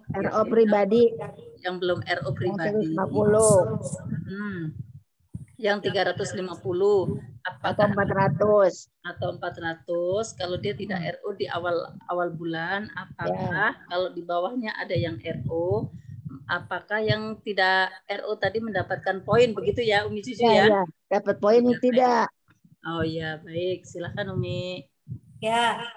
RO pribadi, yang belum RO pribadi, 150. Yang 350 atau 400 kalau dia tidak RO di awal bulan, apakah kalau di bawahnya ada yang RO, apakah yang tidak RO tadi mendapatkan poin, begitu ya Umi Cucu ya? Ya, dapat poin tidak? Oh ya, baik, silakan Umi. Ya.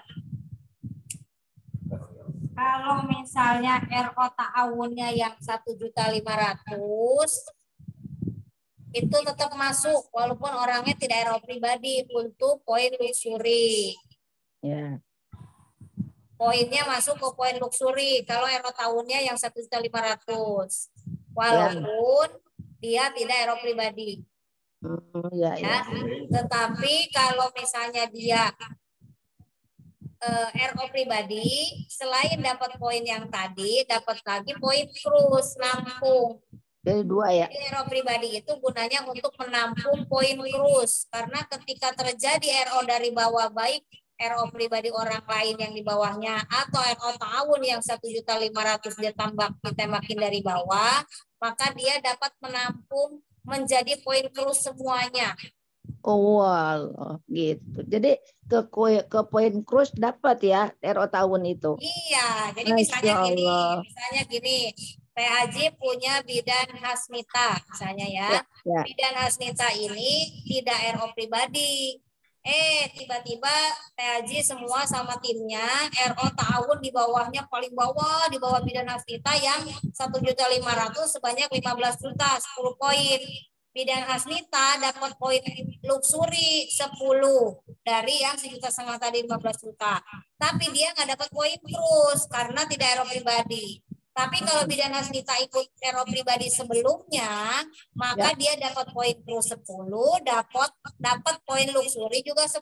Kalau misalnya RO ta'awunnya yang 1.500.000 itu tetap masuk walaupun orangnya tidak RO pribadi untuk poin luxury. Ya. Poinnya masuk ke poin luxury kalau RO tahunnya yang 1.500.000 walaupun dia tidak RO pribadi. Ya. Tetapi kalau misalnya dia RO pribadi, selain dapat poin yang tadi, dapat lagi poin cruise nampung. Dari 2 ya. Jadi RO pribadi itu gunanya untuk menampung poin cruise karena ketika terjadi RO dari bawah, baik RO pribadi orang lain yang di bawahnya atau RO tahun yang 1.500.000 ditembakin dari bawah, maka dia dapat menampung menjadi poin cruise semuanya. Oh, Allah, gitu. Jadi ke poin cruise dapat ya RO tahun itu. Iya, jadi misalnya gini, Teh Haji punya bidan Hasmita misalnya ya. Bidan Hasmita ini tidak RO pribadi. Tiba-tiba Teh Haji semua sama timnya RO tahun di bawahnya paling bawah, di bawah bidan Hasmita yang 1.500.000 sebanyak 15 juta, 10 poin. Bidan Hasmita dapat poin luxury 10 dari yang 1,5 juta tadi 15 juta. Tapi dia nggak dapat poin terus karena tidak RO pribadi. Tapi kalau bidan Hasmita ikut RO pribadi sebelumnya, maka dia dapat poin terus 10, dapat poin luxury juga 10.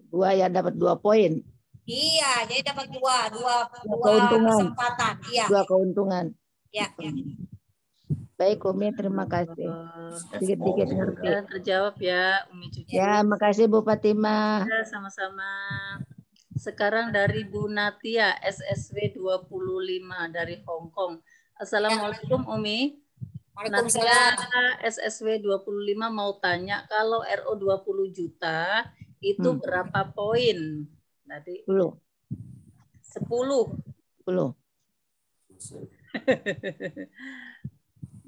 2 ya, dapat 2 poin. Iya, jadi dapat dua keuntungan. kesempatan. Iya. Dua keuntungan. Ya. Baik Umi, terima kasih. Dikit-dikit ngerti. Ya, terjawab ya Umi Cucu. Ya, makasih Bu Fatimah. Ya, sama-sama. Sekarang dari Bu Natia, SSW 25 dari Hong Kong. Assalamualaikum Umi. Natia, SSW 25 mau tanya, kalau RO 20 juta itu berapa poin? Tadi 10. 10.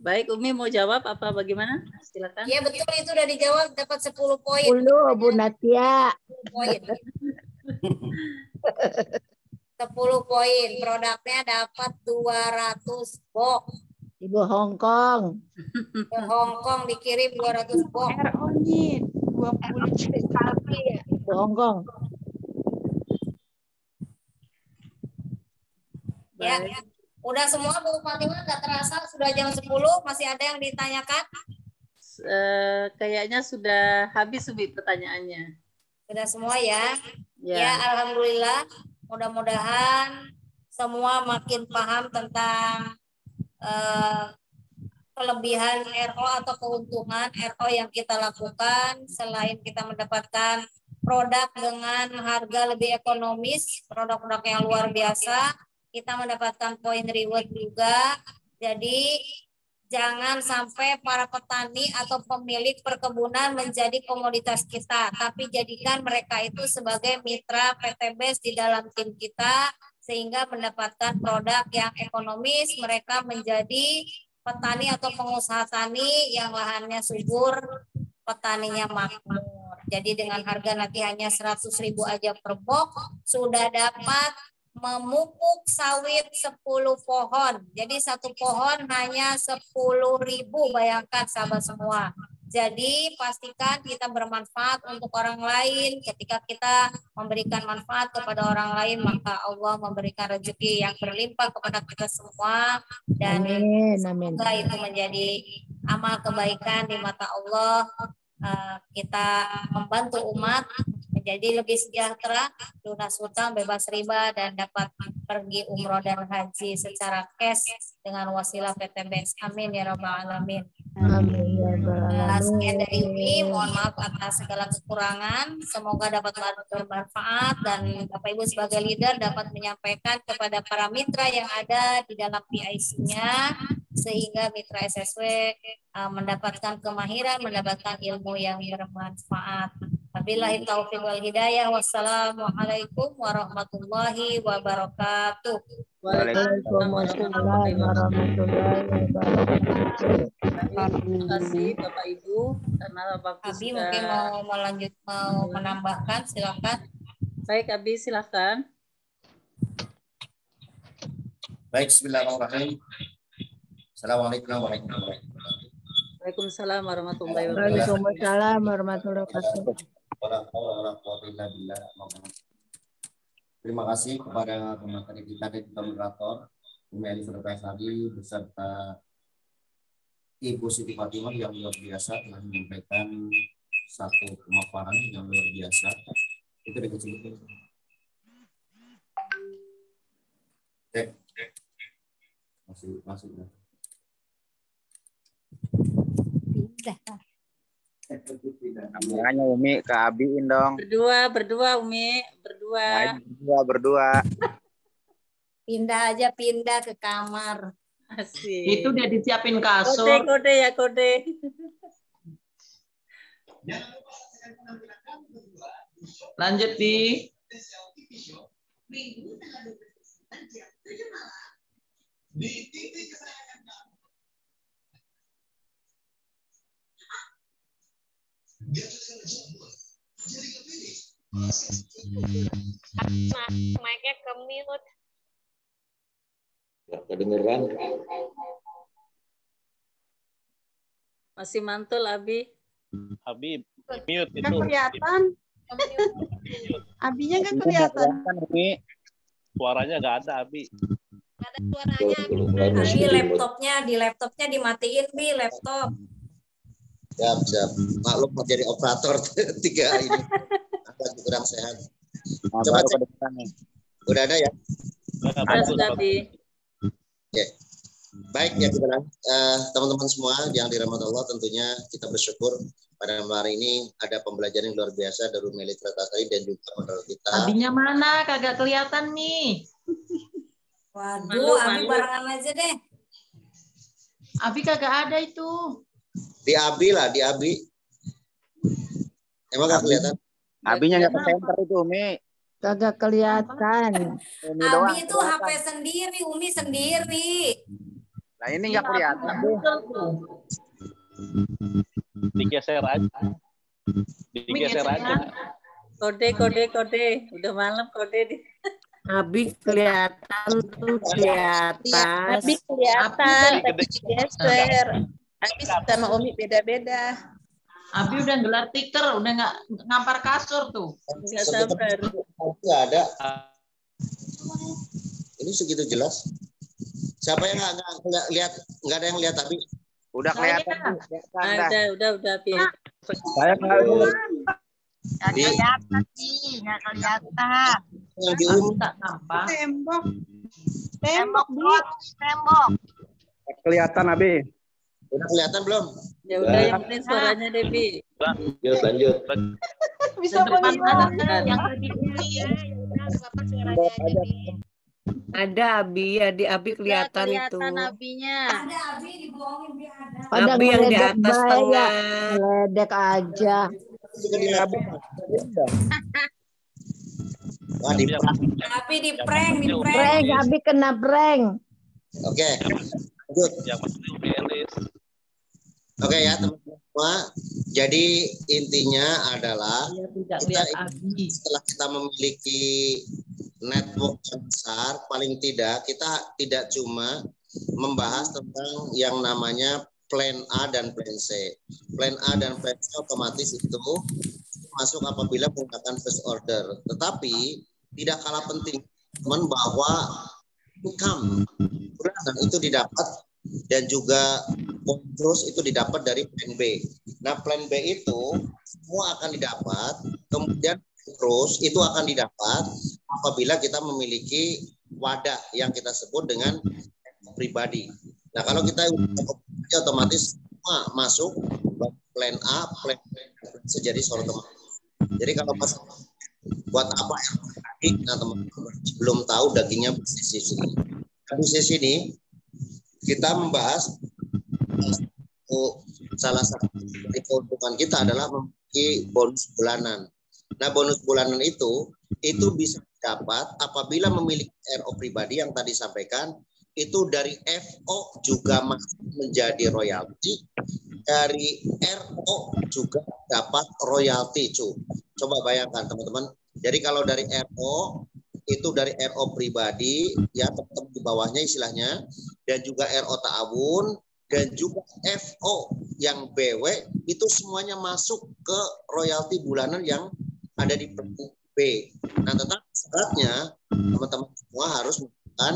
Baik, Umi mau jawab apa bagaimana? Silakan. Iya betul, itu udah dijawab, dapat 10 poin. 10 Bu Natia. 10 poin. Produknya dapat 200 box. Ibu Hong Kong. Ke Hong Kong dikirim 200 box. RO-nya 20 juta. Ibu Hong Kong. Ya, udah semua Bu Fatimah, nggak terasa sudah jam 10, masih ada yang ditanyakan? Kayaknya sudah habis Umi pertanyaannya. Sudah semua ya? Ya. Ya, alhamdulillah. Mudah-mudahan semua makin paham tentang kelebihan RO atau keuntungan RO yang kita lakukan. Selain kita mendapatkan produk dengan harga lebih ekonomis, produk-produk yang luar biasa, kita mendapatkan poin reward juga. Jadi jangan sampai para petani atau pemilik perkebunan menjadi komoditas kita, tapi jadikan mereka itu sebagai mitra PTBES di dalam tim kita, sehingga mendapatkan produk yang ekonomis. Mereka menjadi petani atau pengusaha tani yang lahannya subur, petaninya makmur. Jadi dengan harga nanti hanya 100.000 aja per box, sudah dapat memupuk sawit 10 pohon. Jadi satu pohon hanya 10.000, bayangkan sahabat semua. Jadi pastikan kita bermanfaat untuk orang lain. Ketika kita memberikan manfaat kepada orang lain, maka Allah memberikan rezeki yang berlimpah kepada kita semua. Dan semoga itu menjadi amal kebaikan di mata Allah. Kita membantu umat menjadi lebih sejahtera, lunas hutang, bebas riba, dan dapat pergi umroh dan haji secara cash dengan wasilah PTBES. Amin ya rabbal alamin. Amin ya rabbal alamin. Sekian dari Umi, mohon maaf atas segala kekurangan. Semoga dapat bermanfaat dan Bapak Ibu sebagai leader dapat menyampaikan kepada para mitra yang ada di dalam PIC-nya, sehingga mitra SSW mendapatkan kemahiran, mendapatkan ilmu yang bermanfaat. Wabillahi taufiq wal hidayah. Wassalamualaikum warahmatullahi wabarakatuh. Waalaikumsalam warahmatullahi wabarakatuh. Terima kasih Bapak Ibu karena waktu Abi sudah... mungkin mau menambahkan, silakan. Baik Abi, silakan. Baik, bismillahirrahmanirrahim. Assalamualaikum warahmatullahi wabarakatuh. Waalaikumsalam warahmatullahi wabarakatuh. Waalaikumsalam warahmatullahi wabarakatuh. Terima kasih kepada pemateri kita dan juga moderator Umi Elizabeth Sari beserta Ibu Siti Fatimah yang luar biasa telah menyampaikan satu pemaparan yang luar biasa. Itu dikecilkan. Masih. Namanya Umi ke Abiin dong. Berdua Umi, Berdua. Pindah ke kamar. Asik. Itu udah disiapin kasur. Kode. Lanjut di. Mic-nya ke mute. Nggak kedengeran. Masih mantul Abi. Abi mute itu. Nggak kelihatan. Abinya nggak kelihatan. Suaranya nggak ada Abi. Ada suaranya. Abi di laptopnya dimatiin Bi, laptop. Siap. Maklum mau jadi operator 3 ini. Agak kurang sehat. Nah, Coba baru cek. kedengeran nih. Udah ada ya? Sudah, Bi. Oke. Baik ya teman-teman semua yang dirahmati Allah, tentunya kita bersyukur pada malam hari ini ada pembelajaran yang luar biasa dari Meli Tretasari dan juga modal kita. Abinya mana? Kagak kelihatan nih. Waduh, Abi barengan aja deh. Abi kagak ada itu. Di Abi lah, di Abi. Emang gak kelihatan? Abinya nggak ke center itu, Umi. Kagak kelihatan. Ini Abi doang. itu HP sendiri, Umi sendiri. Nah ini nggak kelihatan. Digeser aja. Digeser aja. Kode. Udah malam kode di. Abi kelihatan tuh di atas. Abi kelihatan, tapi digeser. Abi sama Umi beda-beda. Abi udah gelar tikar, udah nggak ngampar kasur tuh. Nggak sabar. Nggak ada. Ini segitu jelas. Siapa yang nggak lihat? Nggak ada yang lihat tapi. Udah kelihatan. Udah, Bi. Saya nggak lihat. Nggak kelihatan sih, nggak kelihatan. Yang di tak nampak. Tembok, Tembok. Kelihatan, Abi. Udah kelihatan belum? Ya udah, yang penting suaranya deh, Bi. Lanjut. Bisa Depan bagaimana? ada yang tadi. Ada Abi, ya di Abi kelihatan itu. Abinya. Ada Abi dibohongin dia ada. Pada Abi yang di ngeledek atas bahaya. tengah. Ngeledek aja. Wah, di Abi di prank, Prank, Abi kena prank. Oke. Lanjut. Oke ya teman-teman semua. Jadi intinya adalah setelah kita memiliki network yang besar, paling tidak kita tidak cuma membahas tentang yang namanya plan A dan plan C. Plan A dan plan C otomatis itu masuk apabila menggunakan first order. Tetapi tidak kalah penting teman bahwa income bulanan itu didapat dan juga terus itu didapat dari plan B. Nah, plan B itu semua akan didapat, kemudian terus itu akan didapat apabila kita memiliki wadah yang kita sebut dengan pribadi. Nah, kalau kita otomatis semua masuk plan A, plan B jadi seorang teman. Jadi kalau pas buat apa yang nah teman-teman belum tahu dagingnya bisnis ini. Bisnis ini kita membahas salah satu dari keuntungan kita adalah memiliki bonus bulanan. Nah, bonus bulanan itu bisa didapat apabila memiliki RO pribadi yang tadi sampaikan, itu dari FO juga masuk menjadi royalti, dari RO juga dapat royalti. Coba bayangkan teman-teman. Jadi kalau dari RO itu dari RO pribadi ya tetap di bawahnya istilahnya, dan juga RO ta'awun dan juga FO yang BW itu semuanya masuk ke royalti bulanan yang ada di B. Nah, tetapi syaratnya teman-teman semua harus menggunakan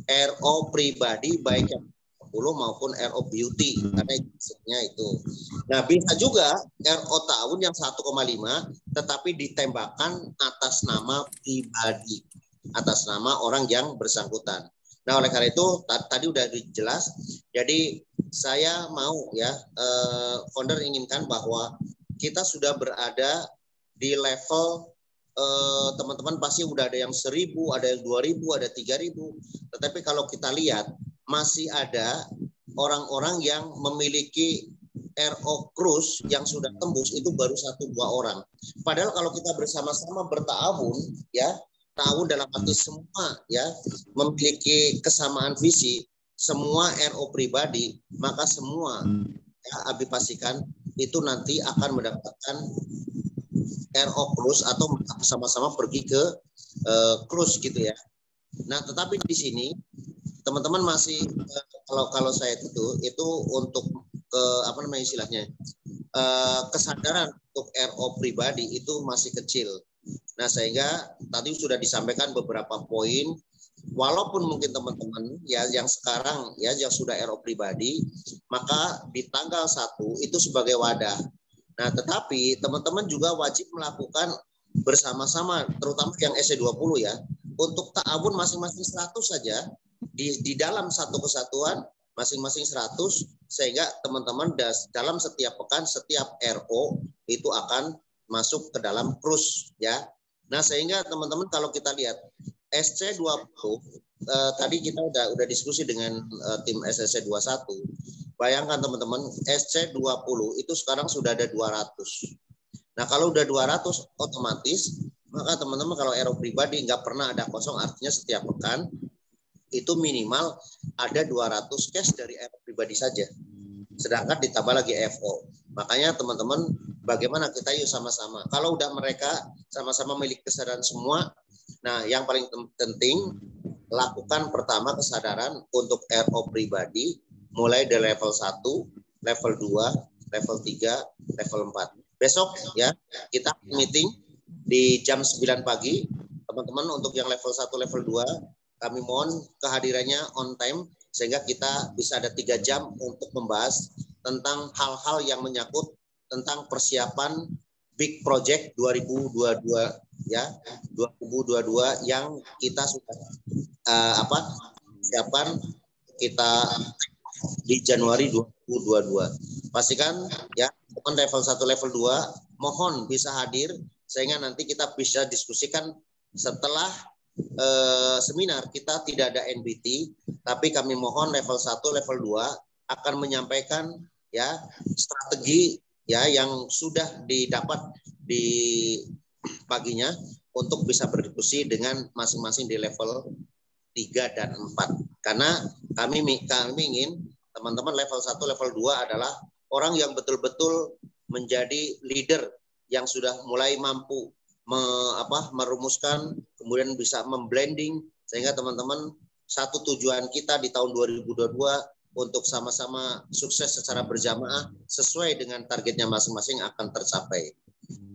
RO pribadi baik yang 10 maupun RO beauty karena itu. Nah, bisa juga RO tahun yang 1,5 tetapi ditembakkan atas nama pribadi, atas nama orang yang bersangkutan. Nah, oleh karena itu tadi udah jelas. Jadi saya mau ya founder inginkan bahwa kita sudah berada di level teman-teman pasti udah ada yang 1.000, ada yang 2.000, ada 3.000. Tetapi kalau kita lihat masih ada orang-orang yang memiliki RO Cruise yang sudah tembus itu baru 1-2 orang. Padahal kalau kita bersama-sama bertahun ya, tahun dalam arti semua ya memiliki kesamaan visi, semua RO pribadi, maka semua ya Abi pastikan itu nanti akan mendapatkan RO Cruise atau sama-sama pergi ke cruise gitu ya. Nah, tetapi di sini teman-teman masih kalau saya itu untuk apa namanya istilahnya kesadaran untuk RO pribadi itu masih kecil. Nah, sehingga tadi sudah disampaikan beberapa poin. Walaupun mungkin teman-teman ya yang sekarang ya yang sudah RO pribadi, maka di tanggal 1 itu sebagai wadah. Nah, tetapi teman-teman juga wajib melakukan bersama-sama, terutama yang SC20 ya, untuk ta'awun masing-masing 100 saja di dalam satu kesatuan masing-masing 100, sehingga teman-teman dalam setiap pekan setiap RO itu akan masuk ke dalam krus ya. Nah, sehingga teman-teman kalau kita lihat SC20 tadi kita udah diskusi dengan tim SSC21. Bayangkan teman-teman, SC20 itu sekarang sudah ada 200. Nah, kalau udah 200 otomatis maka teman-teman kalau RO pribadi nggak pernah ada kosong, artinya setiap pekan itu minimal ada 200 cash dari RO pribadi saja. Sedangkan ditambah lagi FO. Makanya teman-teman, bagaimana kita yuk sama-sama. Kalau udah mereka sama-sama milik kesadaran semua, nah yang paling penting lakukan pertama kesadaran untuk RO pribadi mulai dari level 1, level 2, level 3, level 4. Besok ya kita meeting di jam 9 pagi. Teman-teman untuk yang level 1, level 2 kami mohon kehadirannya on time sehingga kita bisa ada 3 jam untuk membahas tentang hal-hal yang menyangkut tentang persiapan Big Project 2022 ya, 2022 yang kita sudah persiapan kita di Januari 2022. Pastikan ya level 1, level 2 mohon bisa hadir sehingga nanti kita bisa diskusikan setelah seminar. Kita tidak ada NBT, tapi kami mohon level 1, level 2 akan menyampaikan ya strategi ya yang sudah didapat di paginya untuk bisa berdiskusi dengan masing-masing di level 3 dan 4. Karena kami ingin teman-teman level 1, level 2 adalah orang yang betul-betul menjadi leader yang sudah mulai mampu merumuskan, kemudian bisa memblending, sehingga teman-teman satu tujuan kita di tahun 2022 untuk sama-sama sukses secara berjamaah sesuai dengan targetnya masing-masing akan tercapai.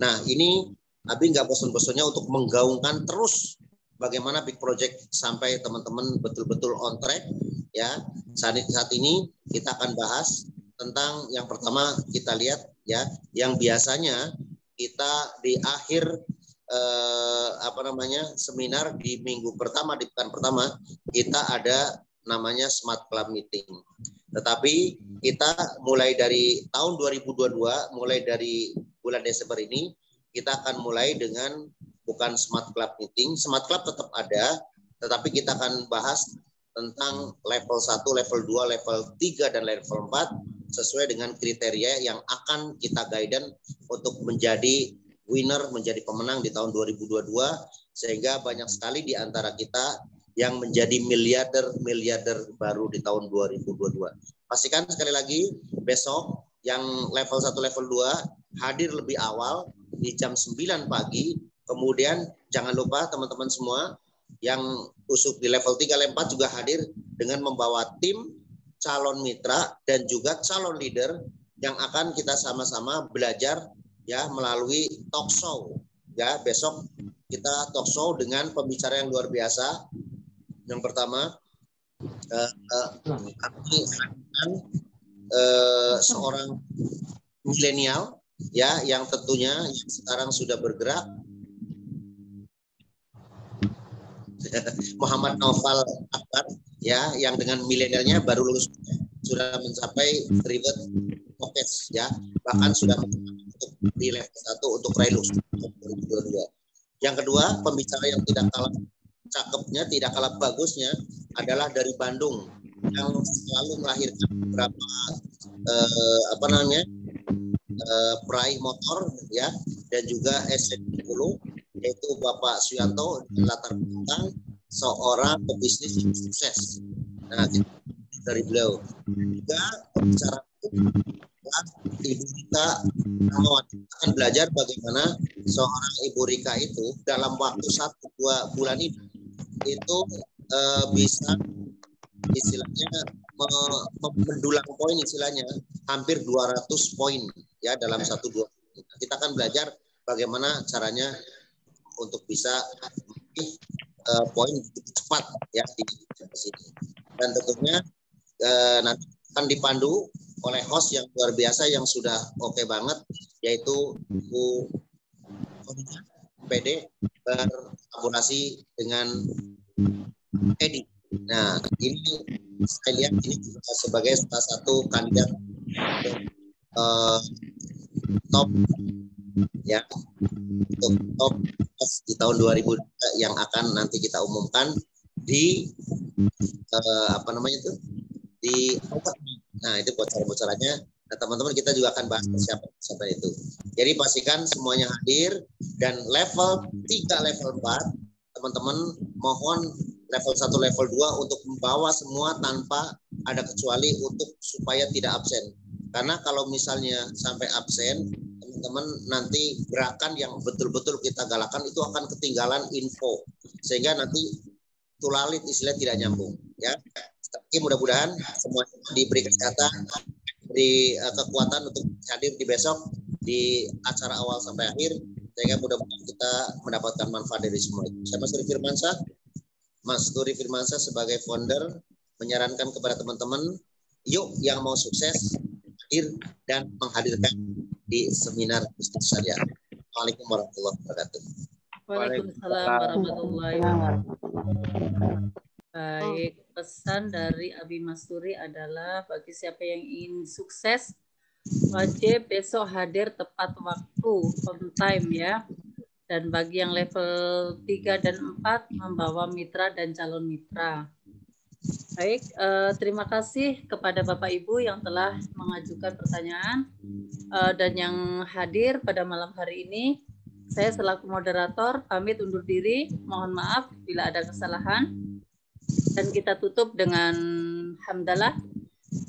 Nah, ini Abi nggak bosan-bosannya untuk menggaungkan terus bagaimana Big Project sampai teman-teman betul-betul on track ya. Saat ini kita akan bahas tentang yang pertama, kita lihat ya, yang biasanya kita di akhir seminar di minggu pertama, di pekan pertama kita ada namanya Smart Club Meeting. Tetapi kita mulai dari tahun 2022, mulai dari bulan Desember ini kita akan mulai dengan bukan Smart Club Meeting. Smart Club tetap ada, tetapi kita akan bahas tentang level 1, level 2, level 3 dan level 4 sesuai dengan kriteria yang akan kita guidance untuk menjadi winner, menjadi pemenang di tahun 2022, sehingga banyak sekali di antara kita yang menjadi miliarder baru di tahun 2022. Pastikan sekali lagi besok yang level 1, level 2 hadir lebih awal di jam 9 pagi. Kemudian jangan lupa teman-teman semua yang usuk di level 3, level 4 juga hadir dengan membawa tim calon mitra dan juga calon leader yang akan kita sama-sama belajar ya melalui talk show ya. Besok kita talk show dengan pembicara yang luar biasa. Yang pertama kami akan seorang milenial ya yang tentunya yang sekarang sudah bergerak, Muhammad Naufal Akbar ya, yang dengan milenialnya baru lulus sudah mencapai reward podcast ya, bahkan sudah di level 1 untuk Railus 2022. Yang kedua, pembicara yang tidak kalah cakepnya, tidak kalah bagusnya adalah dari Bandung yang selalu melahirkan beberapa peraih motor ya dan juga SC20, yaitu Bapak Suyanto, latar belakang seorang pebisnis yang sukses. Nah, dari beliau juga pembicara Ibu Rika akan belajar bagaimana seorang Ibu Rika itu dalam waktu 1-2 bulan ini itu bisa istilahnya mendulang poin, istilahnya hampir 200 poin ya dalam 1-2 bulan. Kita akan belajar bagaimana caranya untuk bisa poin cepat ya di sini. Dan tentunya nanti akan dipandu oleh host yang luar biasa yang sudah oke banget, yaitu Bu Kodia PD berkolaborasi dengan Edi. Nah, ini saya lihat ini juga sebagai salah satu kandidat top ya untuk top di tahun 2000 yang akan nanti kita umumkan di apa namanya itu di nah itu bocoran-bocorannya. Nah, teman-teman kita juga akan bahas siapa itu. Jadi pastikan semuanya hadir dan level 3 level 4 teman-teman mohon level 1 level 2 untuk membawa semua tanpa ada kecuali untuk supaya tidak absen. Karena kalau misalnya sampai absen, teman-teman nanti gerakan yang betul-betul kita galakan itu akan ketinggalan info sehingga nanti tulalit istilahnya tidak nyambung ya. Tapi mudah-mudahan semua diberi kesehatan, beri kekuatan untuk hadir di besok di acara awal sampai akhir sehingga mudah-mudahan kita mendapatkan manfaat dari semua itu. Saya Mas Turi Firmansyah sebagai founder menyarankan kepada teman-teman, yuk yang mau sukses hadir dan menghadirkan di seminar bisnis syariah. Assalamualaikum warahmatullahi wabarakatuh. Waalaikumsalam warahmatullahi wabarakatuh. Baik, pesan dari Abi Masturi adalah bagi siapa yang ingin sukses wajib besok hadir tepat waktu, on time ya. Dan bagi yang level 3 dan 4 membawa mitra dan calon mitra. Baik, terima kasih kepada Bapak Ibu yang telah mengajukan pertanyaan dan yang hadir pada malam hari ini. Saya selaku moderator pamit undur diri, mohon maaf bila ada kesalahan. Dan kita tutup dengan hamdalah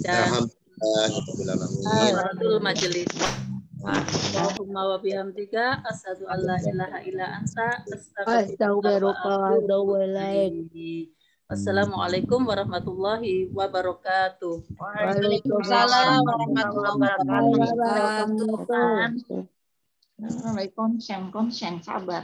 dan Alhamdulillah majelis. Allahumma wa bihamdika asyhadu an la ilaha illa anta astaghfiruka wa atubu ilaik. Wassalamualaikum warahmatullahi wabarakatuh. Waalaikumsalam warahmatullahi wabarakatuh. Waalaikumsalam. Sabar.